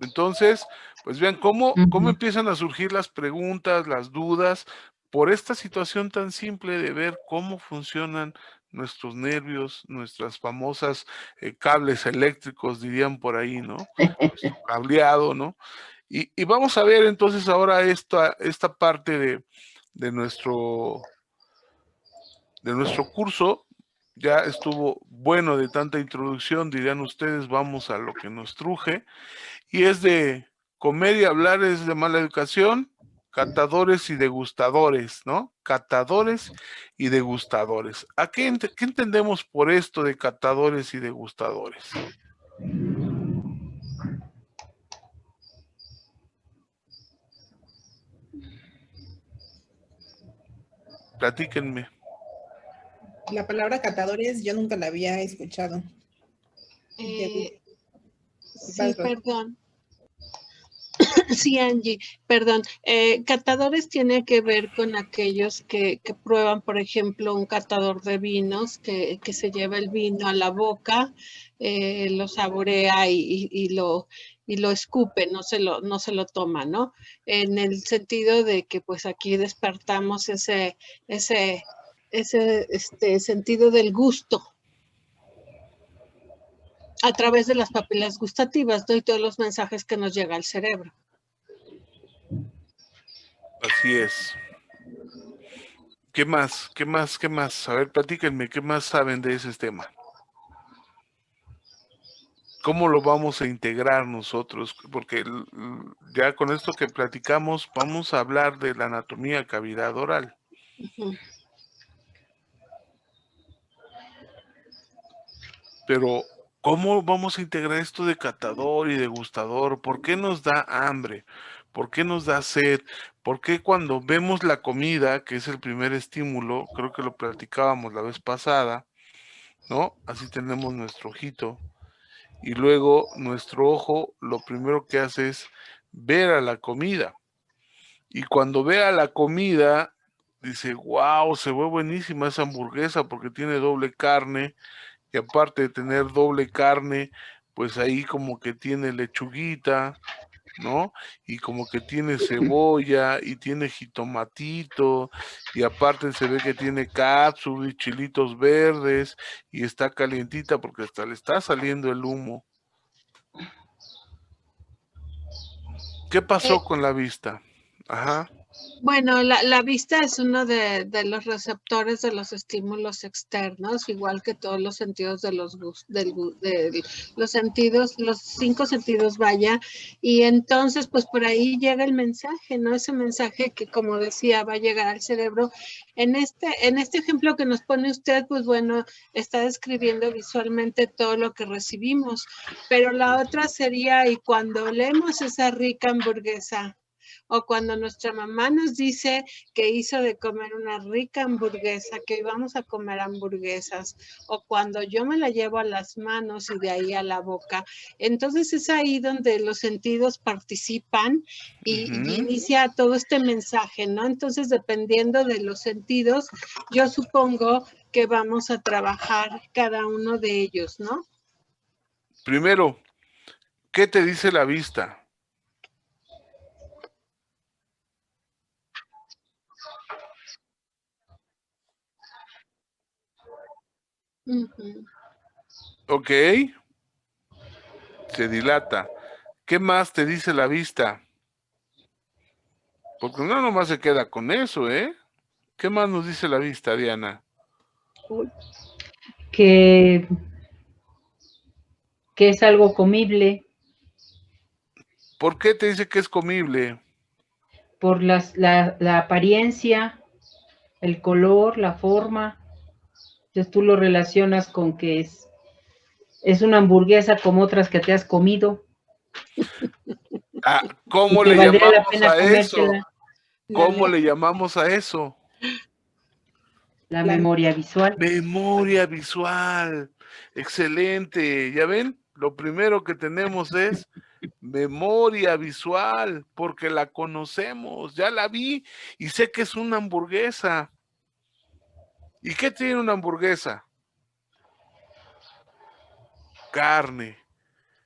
Entonces, pues vean cómo empiezan a surgir las preguntas, las dudas, por esta situación tan simple de ver cómo funcionan nuestros nervios, nuestras famosas cables eléctricos, dirían por ahí, ¿no? Nuestro cableado, ¿no? Y vamos a ver entonces ahora esta parte de nuestro curso. Ya estuvo bueno de tanta introducción, dirían ustedes, vamos a lo que nos truje. Y es de comer y hablar es de mala educación, catadores y degustadores, ¿no? Catadores y degustadores. ¿A qué entendemos por esto de catadores y degustadores? Platíquenme. La palabra catadores yo nunca la había escuchado. Sí, perdón. Sí, Angie, perdón. Catadores tiene que ver con aquellos que prueban, por ejemplo, un catador de vinos que se lleva el vino a la boca, lo saborea y lo escupe, no se lo toma, ¿no? En el sentido de que pues aquí despertamos ese sentido del gusto a través de las papilas gustativas, ¿no? Y todos los mensajes que nos llega al cerebro. Así es. ¿Qué más? ¿Qué más? ¿Qué más? A ver, platíquenme, ¿qué más saben de ese tema? ¿Cómo lo vamos a integrar nosotros? Porque ya con esto que platicamos, vamos a hablar de la anatomía cavidad oral. Pero, ¿cómo vamos a integrar esto de catador y degustador? ¿Por qué nos da hambre? ¿Por qué nos da sed? ¿Por qué cuando vemos la comida, que es el primer estímulo, creo que lo platicábamos la vez pasada, ¿no? Así tenemos nuestro ojito. Y luego nuestro ojo lo primero que hace es ver a la comida. Y cuando ve a la comida, dice, wow, se ve buenísima esa hamburguesa porque tiene doble carne. Y aparte de tener doble carne, pues ahí como que tiene lechuguita, ¿no? Y como que tiene cebolla y tiene jitomatito y aparte se ve que tiene cápsula y chilitos verdes y está calientita porque hasta le está saliendo el humo. ¿Qué pasó con la vista? Ajá. Bueno, la vista es uno de los receptores de los estímulos externos, igual que todos los sentidos de los sentidos, los 5 sentidos, vaya, y entonces pues por ahí llega el mensaje, ¿no? Ese mensaje que, como decía, va a llegar al cerebro. En este ejemplo que nos pone usted, pues bueno, está describiendo visualmente todo lo que recibimos, pero la otra sería, y cuando olemos esa rica hamburguesa, o cuando nuestra mamá nos dice que hizo de comer una rica hamburguesa, que hoy vamos a comer hamburguesas, o cuando yo me la llevo a las manos y de ahí a la boca. Entonces es ahí donde los sentidos participan y inicia todo este mensaje, ¿no? Entonces, dependiendo de los sentidos, yo supongo que vamos a trabajar cada uno de ellos, ¿no? Primero, ¿qué te dice la vista? Ok, se dilata. ¿Qué más te dice la vista? Porque no nomás se queda con eso, ¿eh? ¿Qué más nos dice la vista, Diana? Que es algo comible. ¿Por qué te dice que es comible? Por la apariencia, el color, la forma. Entonces tú lo relacionas con que es una hamburguesa como otras que te has comido. Ah, ¿cómo Y que le valdría la llamamos pena a eso? comérsela. ¿Cómo le llamamos a eso? La memoria visual. Memoria visual. Excelente. ¿Ya ven? Lo primero que tenemos es memoria visual, porque la conocemos. Ya la vi y sé que es una hamburguesa. ¿Y qué tiene una hamburguesa? Carne,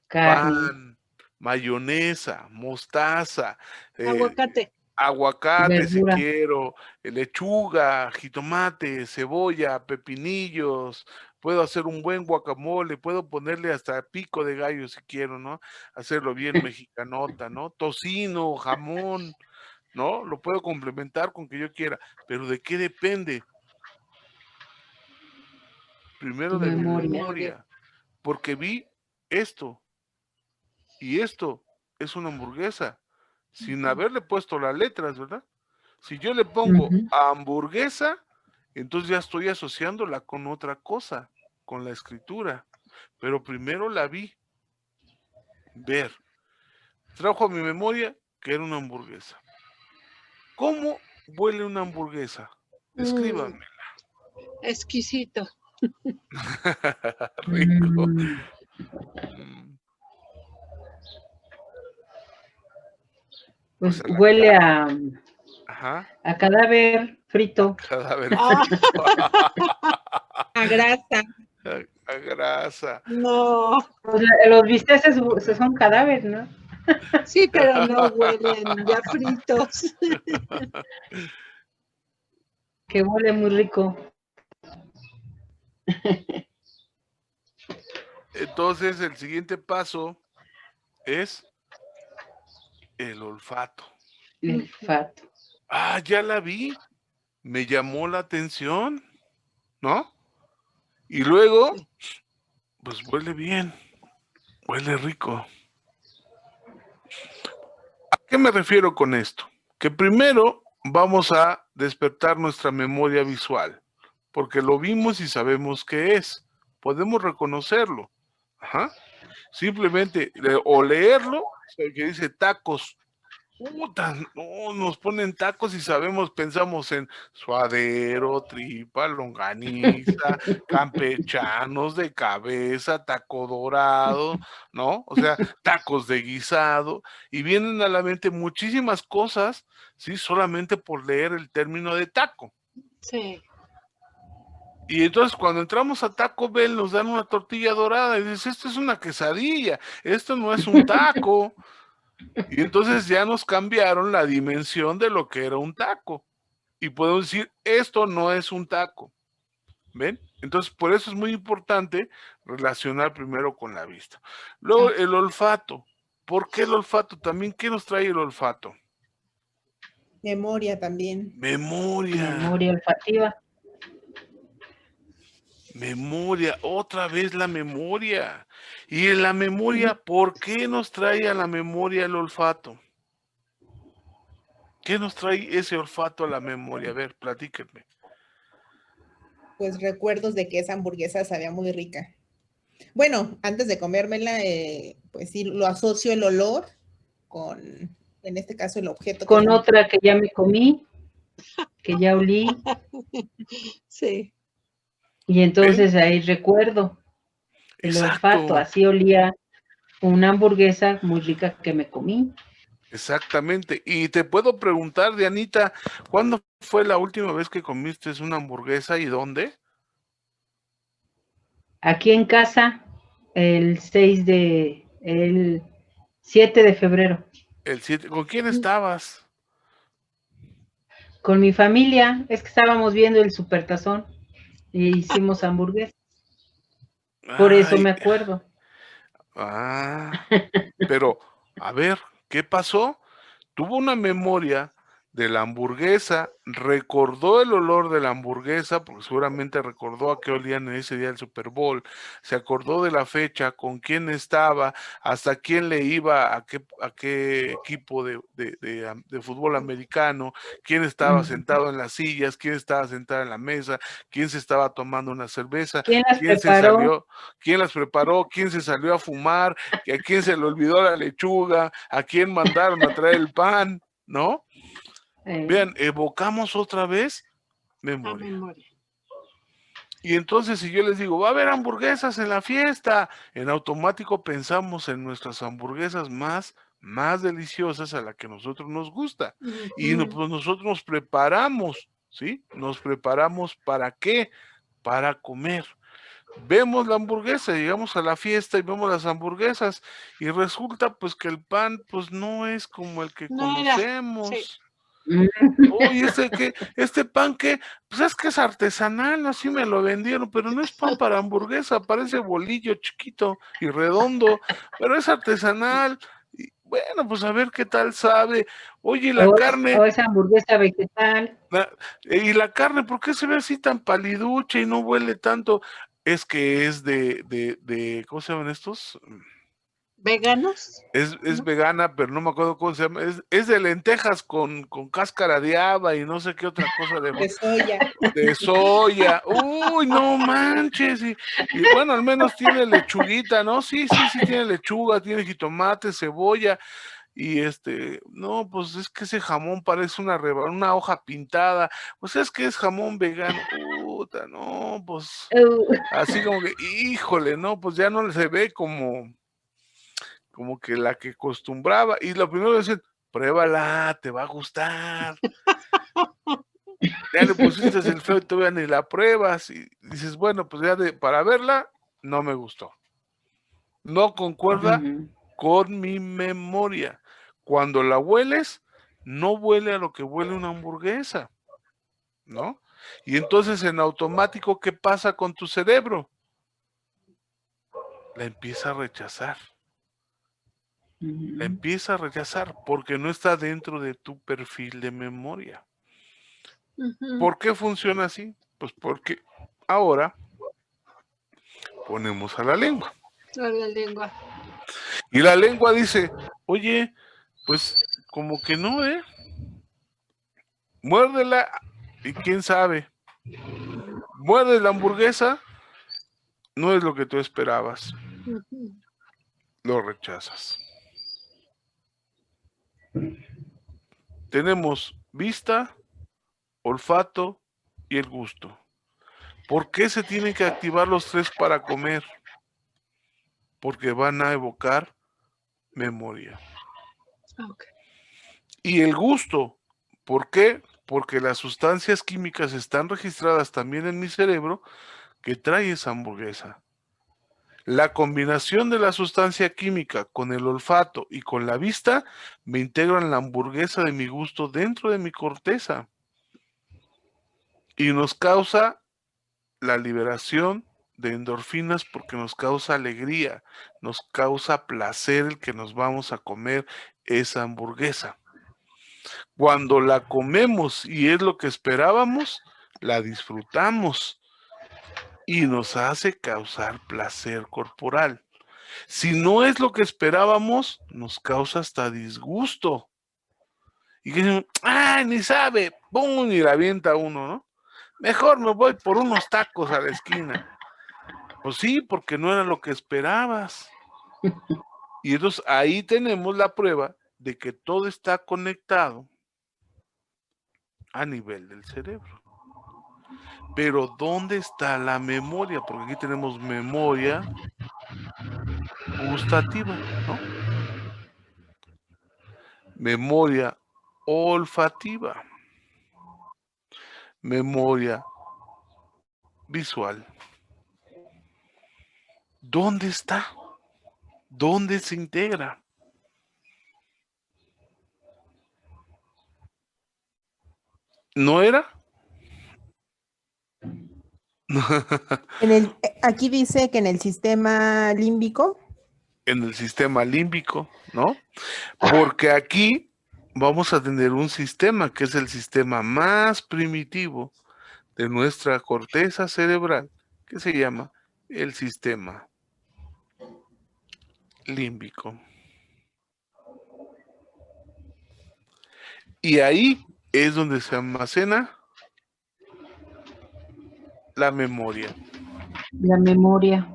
pan, mayonesa, mostaza, aguacate. Aguacate si verdura. quiero, lechuga, jitomate, cebolla, pepinillos, puedo hacer un buen guacamole, puedo ponerle hasta pico de gallo si quiero, ¿no? Hacerlo bien mexicanota, ¿no? Tocino, jamón, ¿no? Lo puedo complementar con que yo quiera, pero ¿de qué depende? Primero de mi memoria, porque vi esto, y esto es una hamburguesa, sin haberle puesto las letras, ¿verdad? Si yo le pongo hamburguesa, entonces ya estoy asociándola con otra cosa, con la escritura. Pero primero la vi, ver. Trajo a mi memoria que era una hamburguesa. ¿Cómo huele una hamburguesa? Escríbanmela. Exquisito. Rico. Pues O sea, huele a cadáver frito. A cadáver frito. A grasa. A grasa. No. Pues los bisteces son cadáver, ¿no? Sí, pero no huelen ya fritos. Que huele muy rico. Entonces, el siguiente paso es el olfato. El olfato. Ah, ya la vi. Me llamó la atención, ¿no? Y luego, pues huele bien, huele rico. ¿A qué me refiero con esto? Que primero vamos a despertar nuestra memoria visual, porque lo vimos y sabemos qué es. Podemos reconocerlo. Ajá. Simplemente o leerlo, que dice tacos. Puta, no, nos ponen tacos y sabemos, pensamos en suadero, tripa, longaniza, campechanos de cabeza, taco dorado, ¿no? O sea, tacos de guisado, y vienen a la mente muchísimas cosas, ¿sí? Solamente por leer el término de taco. Sí. Y entonces cuando entramos a Taco Bell nos dan una tortilla dorada y dices, esto es una quesadilla, esto no es un taco. Y entonces ya nos cambiaron la dimensión de lo que era un taco. Y podemos decir, esto no es un taco. ¿Ven? Entonces, por eso es muy importante relacionar primero con la vista. Luego, el olfato. ¿Por qué el olfato? También, ¿qué nos trae el olfato? Memoria también. Memoria. Memoria olfativa. Memoria, otra vez la memoria. Y en la memoria, ¿por qué nos trae a la memoria el olfato? ¿Qué nos trae ese olfato a la memoria? A ver, platíquenme. Pues recuerdos de que esa hamburguesa sabía muy rica. Bueno, antes de comérmela, pues sí, lo asocio el olor con en este caso el objeto. que Con es- otra que ya me comí, que ya olí, Sí. y entonces ahí recuerdo el olfato, Exacto, así olía una hamburguesa muy rica que me comí. exactamente. Y te puedo preguntar, Dianita, ¿cuándo fue la última vez que comiste una hamburguesa y dónde? Aquí en casa, el 7 de febrero, El 7. ¿Con quién estabas? con mi familia, es que estábamos viendo el Supertazón y hicimos hamburguesas, por eso Ay, me acuerdo. pero, a ver, ¿qué pasó? Tuvo una memoria de la hamburguesa, recordó el olor de la hamburguesa, porque seguramente recordó a qué olían en ese día del Super Bowl, se acordó de la fecha, con quién estaba, hasta quién le iba, a qué equipo de fútbol americano, quién estaba sentado en las sillas, quién estaba sentado en la mesa, quién se estaba tomando una cerveza, ¿Quién las quién se preparó? salió, quién las preparó, quién se salió a fumar, a quién se le olvidó la lechuga, a quién mandaron a traer el pan, ¿no? Vean, evocamos otra vez A memoria. memoria. Y entonces si yo les digo, va a haber hamburguesas en la fiesta, en automático pensamos en nuestras hamburguesas más deliciosas a la que a nosotros nos gusta. Y pues nosotros nos preparamos, ¿sí? Nos preparamos ¿para qué? Para comer. Vemos la hamburguesa, llegamos a la fiesta y vemos las hamburguesas y resulta pues que el pan pues no es como el que No era, sí. conocemos. Oye, este pan que, pues es que es artesanal, así me lo vendieron, pero no es pan para hamburguesa, parece bolillo chiquito y redondo, pero es artesanal. Y bueno, pues a ver qué tal sabe. Oye, la carne, O esa hamburguesa vegetal. y la carne, ¿por qué se ve así tan paliducha y no huele tanto? Es que es ¿cómo se llaman estos? ¿Veganos? Es vegana, pero no me acuerdo cómo se llama. Es de lentejas con cáscara de haba y no sé qué otra cosa De soya. de soya. Uy, no manches. Y bueno, al menos tiene lechuguita, ¿no? Sí, tiene lechuga, tiene jitomate, cebolla. Y no, pues es que ese jamón parece una hoja pintada. Pues es que es jamón vegano. Puta, no, pues así como que, híjole, no, pues ya no se ve como que la que acostumbraba. Y lo primero que dicen, pruébala, te va a gustar. Ya le pusiste el feo y todavía ni la pruebas. Y dices, bueno, pues ya para verla, no me gustó. No concuerda con mi memoria. Cuando la hueles, no huele a lo que huele una hamburguesa, ¿no? Y entonces en automático, ¿qué pasa con tu cerebro? La empieza a rechazar. La empieza a rechazar porque no está dentro de tu perfil de memoria. ¿Por qué funciona así? Pues porque ahora ponemos a la lengua. A la lengua. Y la lengua dice, oye, pues como que no, ¿eh? Muérdela y quién sabe. Muerde la hamburguesa, no es lo que tú esperabas. Lo rechazas. Tenemos vista, olfato y el gusto. ¿Por qué se tienen que activar los tres para comer? Porque van a evocar memoria. Okay. Y el gusto, ¿por qué? Porque las sustancias químicas están registradas también en mi cerebro que trae esa hamburguesa. La combinación de la sustancia química con el olfato y con la vista me integran la hamburguesa de mi gusto dentro de mi corteza y nos causa la liberación de endorfinas porque nos causa alegría, nos causa placer el que nos vamos a comer esa hamburguesa. Cuando la comemos y es lo que esperábamos, la disfrutamos y nos hace causar placer corporal. Si no es lo que esperábamos, nos causa hasta disgusto. Y que dicen, ¡ay, ni sabe! ¡Pum! Y la avienta uno, ¿no? Mejor me voy por unos tacos a la esquina. Pues sí, porque no era lo que esperabas. Y entonces ahí tenemos la prueba de que todo está conectado a nivel del cerebro. Pero ¿dónde está la memoria? Porque aquí tenemos memoria gustativa, ¿no? Memoria olfativa, memoria visual. ¿Dónde está? ¿Dónde se integra? ¿No era? Aquí dice que en el sistema límbico. En el sistema límbico, ¿no? Porque aquí vamos a tener un sistema que es el sistema más primitivo de nuestra corteza cerebral, que se llama el sistema límbico. Y ahí es donde se almacena la memoria. La memoria.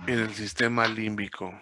En el sistema límbico.